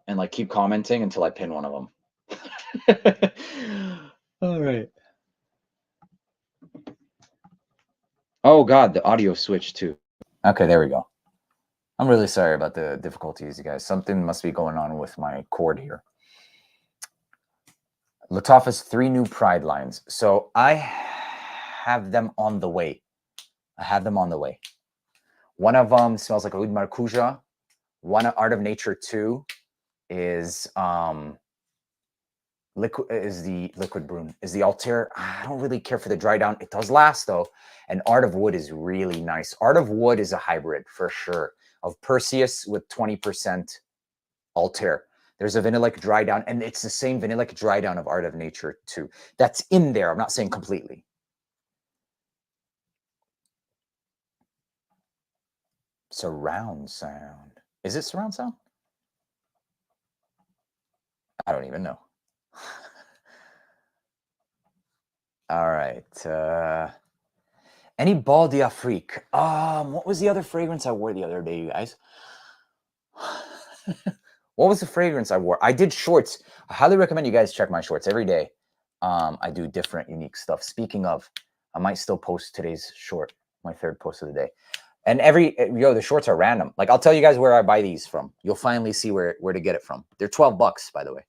and like keep commenting until I pin one of them. All right. Oh God, the audio switched too. Okay, there we go. I'm really sorry about the difficulties, you guys. Something must be going on with my cord here. Lattafa's 3 new Pride lines. So I have them on the way. I have them on the way. One of them smells like Oud Marcuja. One Art of Nature 2 is the liquid brune. Is the Altair. I don't really care for the dry down. It does last though. And Art of Wood is really nice. Art of Wood is a hybrid for sure of Perseus with 20% Altair. There's a vanillic dry down, and it's the same vanillic dry down of Art of Nature 2. That's in there. I'm not saying completely. Surround sound. Is it surround sound? I don't even know. All right. Any Bal d'Afrique? What was the other fragrance I wore the other day, you guys? What was the fragrance I wore? I did shorts. I highly recommend you guys check my shorts every day. I do different, unique stuff. Speaking of, I might still post today's short, my 3rd post of the day. And the shorts are random. Like, I'll tell you guys where I buy these from. You'll finally see where to get it from. They're 12 bucks, by the way.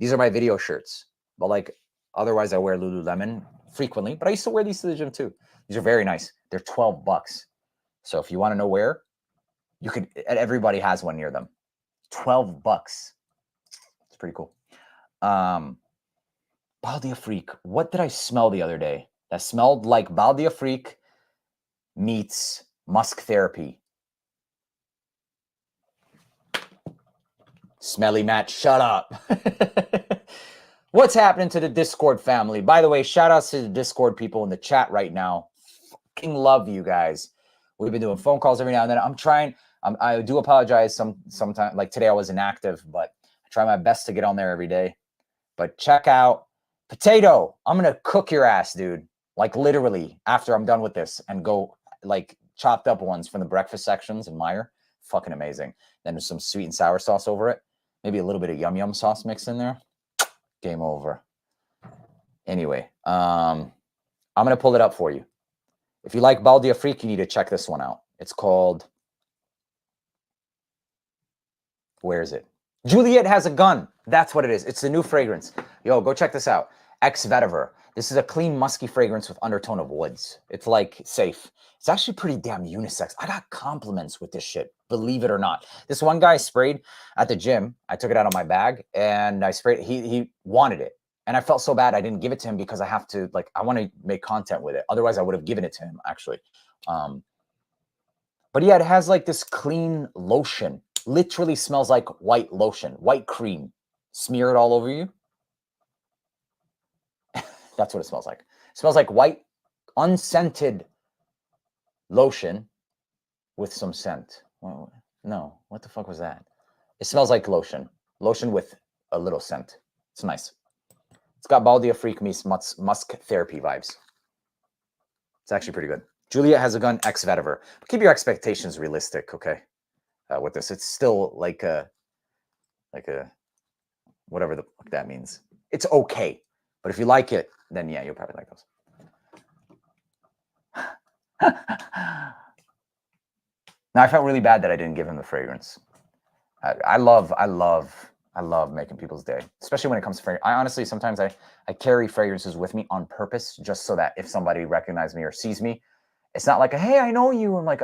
These are my video shirts. But like, otherwise I wear Lululemon frequently, but I used to wear these to the gym too. These are very nice. They're 12 bucks. So if you want to know where, you could, everybody has one near them. 12 bucks. It's pretty cool. Bal d'Afrique. What did I smell the other day? That smelled like Bal d'Afrique meets Musk Therapy. Smelly Matt, shut up. What's happening to the Discord family? By the way, shout outs to the Discord people in the chat right now. Fucking love you guys. We've been doing phone calls every now and then. I'm trying. I do apologize sometimes. Like today I was inactive, but I try my best to get on there every day. But check out Potato. I'm going to cook your ass, dude. Like literally after I'm done with this and go like chopped up ones from the breakfast sections in Meijer. Fucking amazing. Then there's some sweet and sour sauce over it. Maybe a little bit of yum yum sauce mixed in there. Game over. Anyway, I'm going to pull it up for you. If you like Bal d'Afrique, you need to check this one out. It's called, where is it? Juliet Has a Gun. That's what it is. It's the new fragrance. Yo, go check this out. Ex Vetiver. This is a clean, musky fragrance with undertone of woods. It's like safe. It's actually pretty damn unisex. I got compliments with this shit, believe it or not. This one guy sprayed at the gym. I took it out of my bag and I sprayed. He wanted it. And I felt so bad I didn't give it to him because I have to, like, I want to make content with it. Otherwise, I would have given it to him, actually. But yeah, it has like this clean lotion. Literally smells like white lotion, white cream. Smear it all over you. That's what it smells like. It smells like white, unscented lotion with some scent. Well, no, what the fuck was that? It smells like lotion. Lotion with a little scent. It's nice. It's got Bal d'Afrique meets Musk Therapy vibes. It's actually pretty good. Juliet Has a Gun, Ex Vetiver. But keep your expectations realistic, okay? With this, it's still like a whatever the fuck that means. It's okay, but if you like it, then yeah, you'll probably like those. Now I felt really bad that I didn't give him the fragrance. I love making people's day, especially when it comes to fragrance. I honestly, sometimes I carry fragrances with me on purpose, just so that if somebody recognizes me or sees me, it's not like, hey, I know you. I'm like,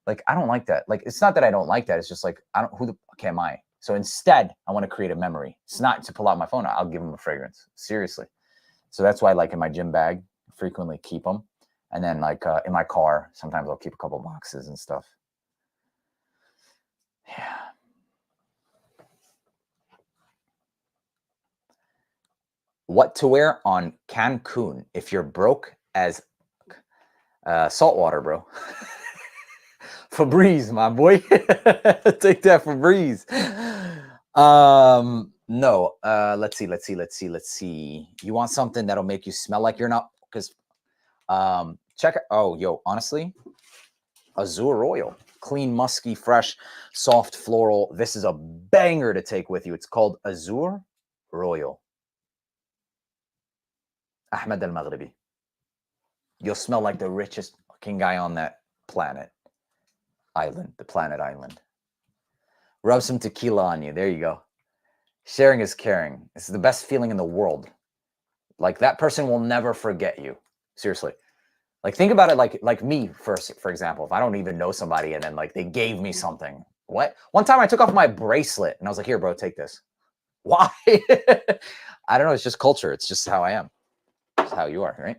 like, I don't like that. Like, it's not that I don't like that. It's just like, who the fuck am I? So instead, I want to create a memory. It's not to pull out my phone. I'll give them a fragrance. Seriously. So that's why, like in my gym bag, I frequently keep them. And then like in my car, sometimes I'll keep a couple boxes and stuff. Yeah. What to wear on Cancun if you're broke as saltwater, bro. Febreze, my boy. Take that, Febreze. No. Let's see. You want something that'll make you smell like you're not, because check it. Oh, yo, honestly, Azure Royal. Clean, musky, fresh, soft, floral. This is a banger to take with you. It's called Azure Royal. Ahmed al-Maghribi. You'll smell like the richest fucking guy on that planet. Island, the planet island. Rub some tequila on you. There you go. Sharing is caring. It's the best feeling in the world. Like that person will never forget you. Seriously. Like think about it like me first, for example. If I don't even know somebody and then like they gave me something. What? One time I took off my bracelet and I was like, here, bro, take this. Why? I don't know. It's just culture. It's just how I am. It's how you are, right?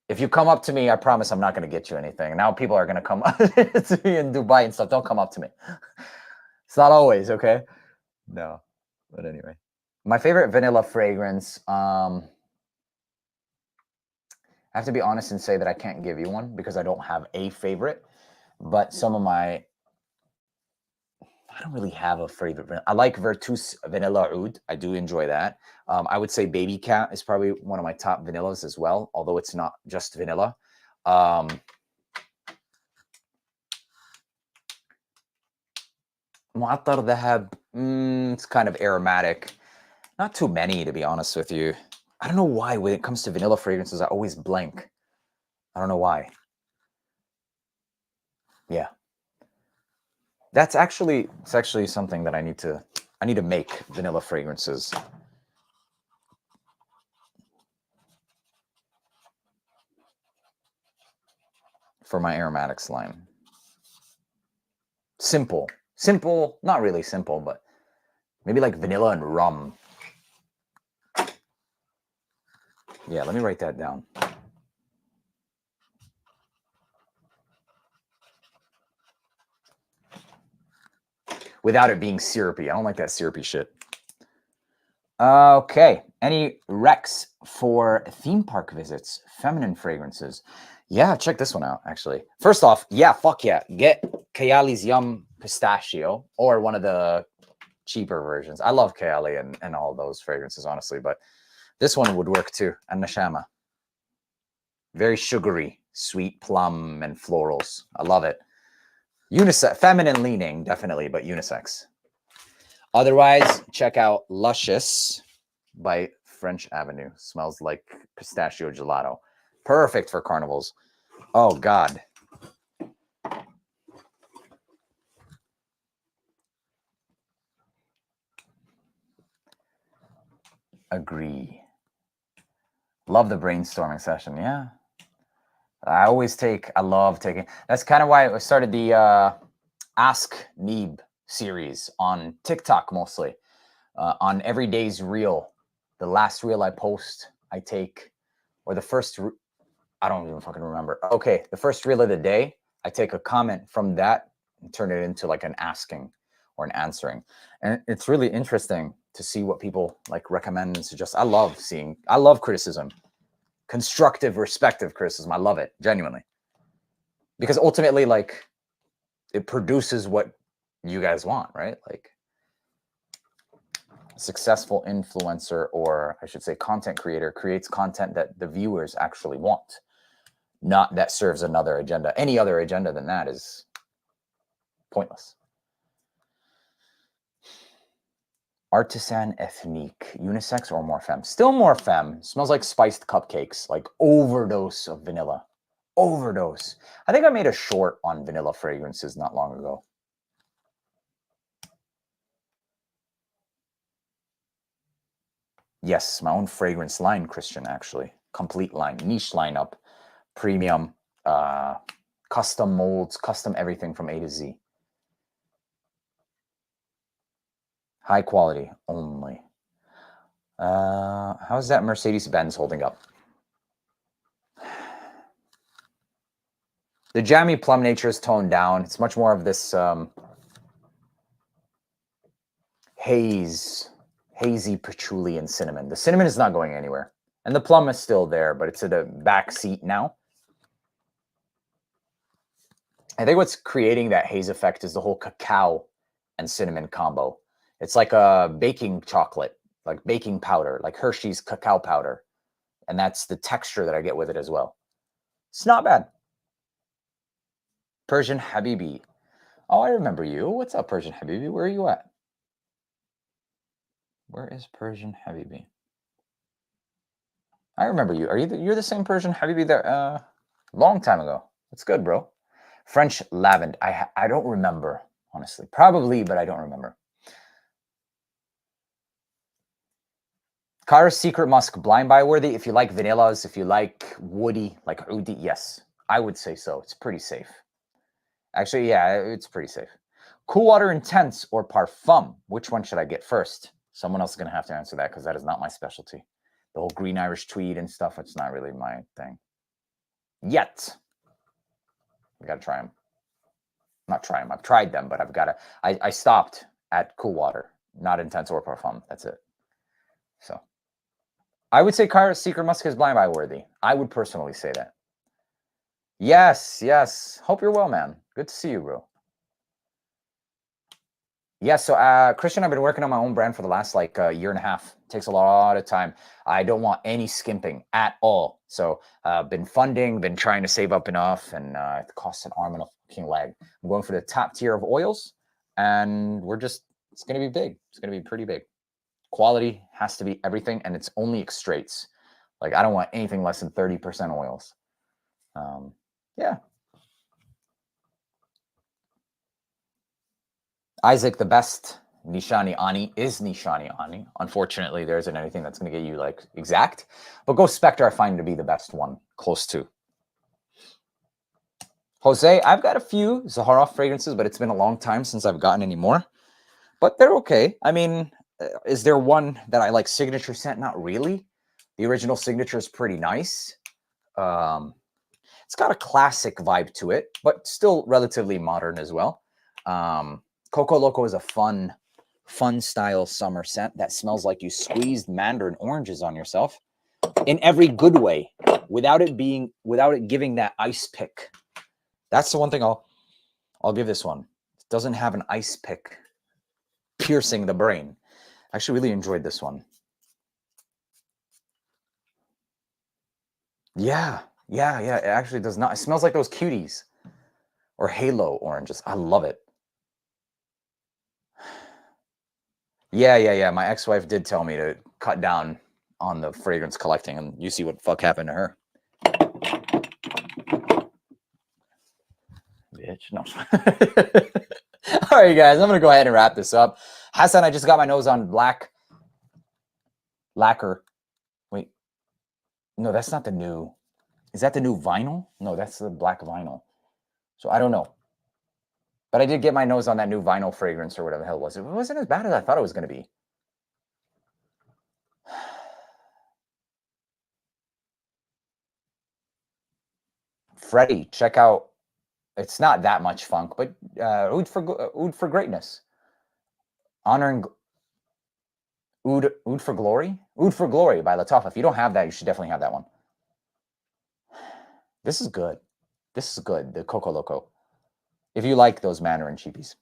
If you come up to me, I promise I'm not going to get you anything. Now people are going to come up to me in Dubai and stuff. Don't come up to me. It's not always, okay? No. But anyway. My favorite vanilla fragrance. I have to be honest and say that I can't give you one because I don't have a favorite. But some of my... I don't really have a favorite. I like Varvatos Vanilla Oud. I do enjoy that. I would say Baby Cat is probably one of my top vanillas as well, although it's not just vanilla. Mu'attar Dhahab, it's kind of aromatic. Not too many, to be honest with you. I don't know why when it comes to vanilla fragrances, I always blank. I don't know why. Yeah. It's actually something that I need to make vanilla fragrances. For my aromatics line. Simple, not really simple, but maybe like vanilla and rum. Yeah, let me write that down. Without it being syrupy. I don't like that syrupy shit. Okay. Any recs for theme park visits? Feminine fragrances. Yeah, check this one out, actually. First off, yeah, fuck yeah. Get Kayali's Yum Pistachio or one of the cheaper versions. I love Kayali and all those fragrances, honestly, but this one would work too. And Nashama. Very sugary, sweet plum and florals. I love it. Unisex, feminine leaning, definitely, but unisex. Otherwise, check out Luscious by French Avenue. Smells like pistachio gelato. Perfect for carnivals. Oh, God. Agree. Love the brainstorming session. Yeah. I love taking. That's kind of why I started the Ask Neeb series on TikTok mostly. On every day's reel, the last reel I post, I take, or the first, I don't even fucking remember. Okay, the first reel of the day, I take a comment from that and turn it into like an asking or an answering. And it's really interesting to see what people like recommend and suggest. I love criticism. Constructive, respective criticism. I love it, genuinely. Because ultimately, like, it produces what you guys want, right? Like, a successful influencer, or I should say content creator, creates content that the viewers actually want, not that serves another agenda. Any other agenda than that is pointless. Artisan Ethnique, unisex or more femme? Still more femme. Smells like spiced cupcakes, like overdose of vanilla. Overdose. I think I made a short on vanilla fragrances not long ago. Yes, my own fragrance line, Christian, actually. Complete line, niche lineup, premium, custom molds, custom everything from A to Z. High quality only. How's that Mercedes-Benz holding up? The jammy plum nature is toned down. It's much more of this hazy patchouli and cinnamon. The cinnamon is not going anywhere. And the plum is still there, but it's at the back seat now. I think what's creating that haze effect is the whole cacao and cinnamon combo. It's like a baking chocolate, like baking powder, like Hershey's cacao powder. And that's the texture that I get with it as well. It's not bad. Persian Habibi. Oh, I remember you. What's up, Persian Habibi? Where are you at? Where is Persian Habibi? I remember you. You're the same Persian Habibi that long time ago. That's good, bro. French Lavend. I don't remember, honestly. Probably, but I don't remember. Kara's Secret Musk, blind buy worthy. If you like vanillas, if you like woody, like oudi, yes, I would say so. It's pretty safe. Actually, yeah, it's pretty safe. Cool Water Intense or Parfum? Which one should I get first? Someone else is going to have to answer that because that is not my specialty. The whole green Irish tweed and stuff, it's not really my thing. Yet. I got to try them. Not try them. I've tried them, but I've got to. I stopped at Cool Water, not Intense or Parfum. That's it. So I would say Kara's Secret Musk is blind buy worthy. I would personally say that. Yes, yes. Hope you're well, man. Good to see you, bro. Yes, so Christian, I've been working on my own brand for the last like year and a half. It takes a lot of time. I don't want any skimping at all. So been funding, been trying to save up enough, and it costs an arm and a fucking leg. I'm going for the top tier of oils, and it's going to be big. It's going to be pretty big. Quality has to be everything, and it's only extraits. Like, I don't want anything less than 30% oils. Yeah. Isaac, the best Nishani Ani is Nishani Ani. Unfortunately, there isn't anything that's going to get you like exact, but Ghost Spectre I find to be the best one, close to. Jose, I've got a few Zaharoff fragrances, but it's been a long time since I've gotten any more. But they're okay. I mean, is there one that I like signature scent? Not really. The original signature is pretty nice. It's got a classic vibe to it, but still relatively modern as well. Coco Loco is a fun style summer scent that smells like you squeezed mandarin oranges on yourself in every good way, without it giving that ice pick. That's the one thing I'll give this one. It doesn't have an ice pick piercing the brain. I actually really enjoyed this one. Yeah. It actually does not. It smells like those cuties or halo oranges. I love it. Yeah. My ex-wife did tell me to cut down on the fragrance collecting, and you see what the fuck happened to her. Bitch. No. All right, guys, I'm going to go ahead and wrap this up. Hassan, I just got my nose on black lacquer. Wait. No, that's not the new. Is that the new vinyl? No, that's the black vinyl. So I don't know. But I did get my nose on that new vinyl fragrance or whatever the hell it was. It wasn't as bad as I thought it was going to be. Freddie, check out. It's not that much funk, but Oud for Greatness. Honor and Oud for Glory? Oud for Glory by Lattafa. If you don't have that, you should definitely have that one. This is good. This is good, the Coco Loco. If you like those Mandarin cheapies.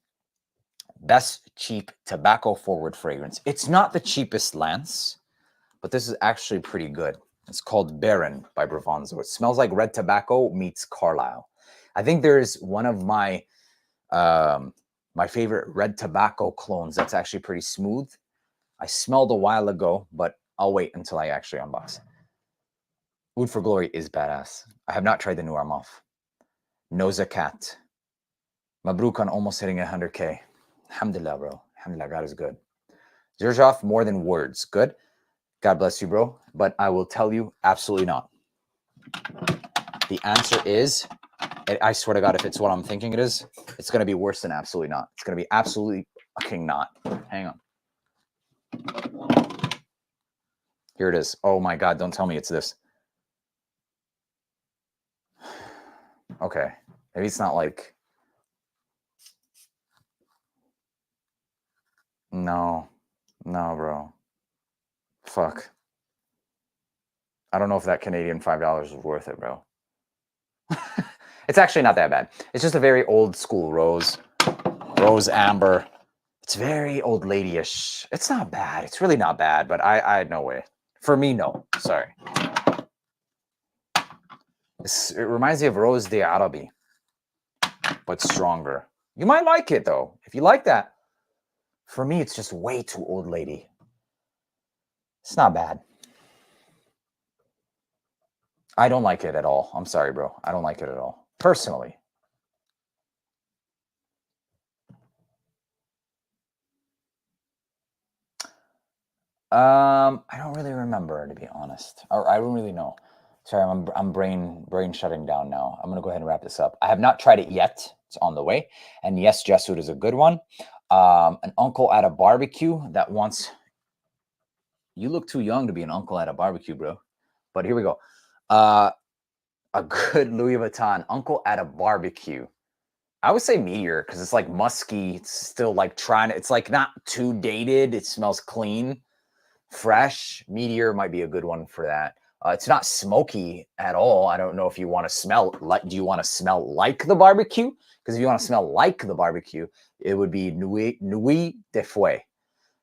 Best cheap tobacco forward fragrance. It's not the cheapest Lance, but this is actually pretty good. It's called Baron by Bravanzo. It smells like red tobacco meets Carlisle. I think there's one of my my favorite red tobacco clones that's actually pretty smooth. I smelled a while ago, but I'll wait until I actually unbox. Oud for Glory is badass. I have not tried the new Armaf. Noza Cat. Mabruk on almost hitting 100K. Alhamdulillah, bro. Alhamdulillah, God is good. Zirjov, more than words. Good. God bless you, bro. But I will tell you, absolutely not. The answer is, I swear to God, if it's what I'm thinking it is, it's going to be worse than absolutely not. It's going to be absolutely fucking not. Hang on. Here it is. Oh my God, don't tell me it's this. Okay, maybe it's not like... No, bro. Fuck. I don't know if that Canadian $5 is worth it, bro. It's actually not that bad. It's just a very old school rose amber. It's very old lady-ish. It's not bad. It's really not bad, but I had no way. For me, no. Sorry. It reminds me of Rose de Arabi, but stronger. You might like it, though. If you like that. For me, it's just way too old lady. It's not bad. I don't like it at all. I'm sorry, bro. I don't like it at all. Personally. I don't really remember, to be honest. Or I don't really know. Sorry, I'm brain shutting down now. I'm gonna go ahead and wrap this up. I have not tried it yet. It's on the way. And yes, Jesuit is a good one. An uncle at a barbecue that wants... You look too young to be an uncle at a barbecue, bro. But here we go. A good Louis Vuitton uncle at a barbecue. I would say Meteor because it's like musky. It's still like it's like not too dated. It smells clean, fresh. Meteor might be a good one for that. It's not smoky at all. I don't know if you want to smell like... Do you want to smell like the barbecue? Because if you want to smell like the barbecue, it would be Nuit de Fouet.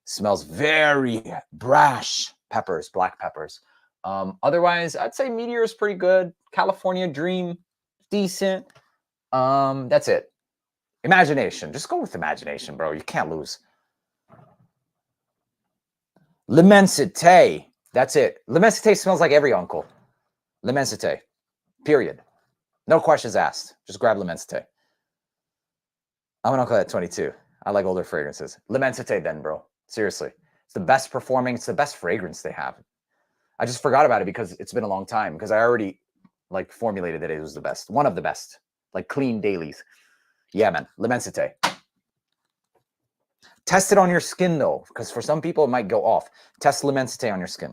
Smells very brash peppers, black peppers. Otherwise, I'd say Meteor is pretty good. California Dream, decent. That's it. Imagination. Just go with imagination, bro. You can't lose. L'Immensité. That's it. L'Immensité smells like every uncle. L'Immensité. Period. No questions asked. Just grab L'Immensité. I'm an uncle at 22. I like older fragrances. L'Immensité then, bro. Seriously. It's the best performing. It's the best fragrance they have. I just forgot about it because it's been a long time. Because I already like formulated that it was the best. One of the best. Like clean dailies. Yeah, man. L'Immensité. Test it on your skin, though. Because for some people, it might go off. Test L'Immensité on your skin.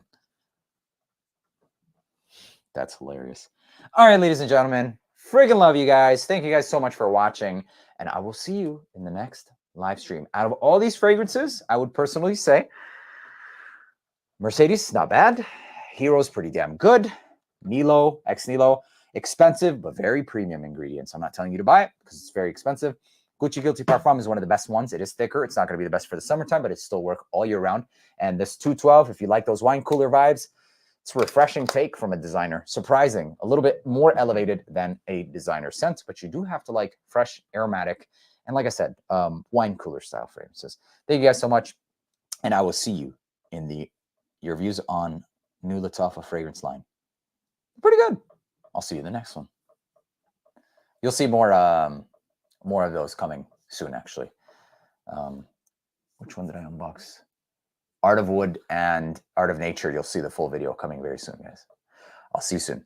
That's hilarious. All right, ladies and gentlemen. Friggin' love you guys. Thank you guys so much for watching. And I will see you in the next live stream. Out of all these fragrances, I would personally say Mercedes, not bad. Hero's pretty damn good. Nihilo, ex-Nihilo, expensive, but very premium ingredients. I'm not telling you to buy it because it's very expensive. Gucci Guilty Parfum is one of the best ones. It is thicker. It's not going to be the best for the summertime, but it still work all year round. And this 212, if you like those wine cooler vibes, it's a refreshing take from a designer. Surprising. A little bit more elevated than a designer scent, but you do have to like fresh, aromatic, and like I said, wine cooler style fragrances. Thank you guys so much. And I will see you in your views on new Lattafa fragrance line. Pretty good. I'll see you in the next one. You'll see more of those coming soon, actually. Which one did I unbox? Art of Wood and Art of Nature. You'll see the full video coming very soon, guys. I'll see you soon.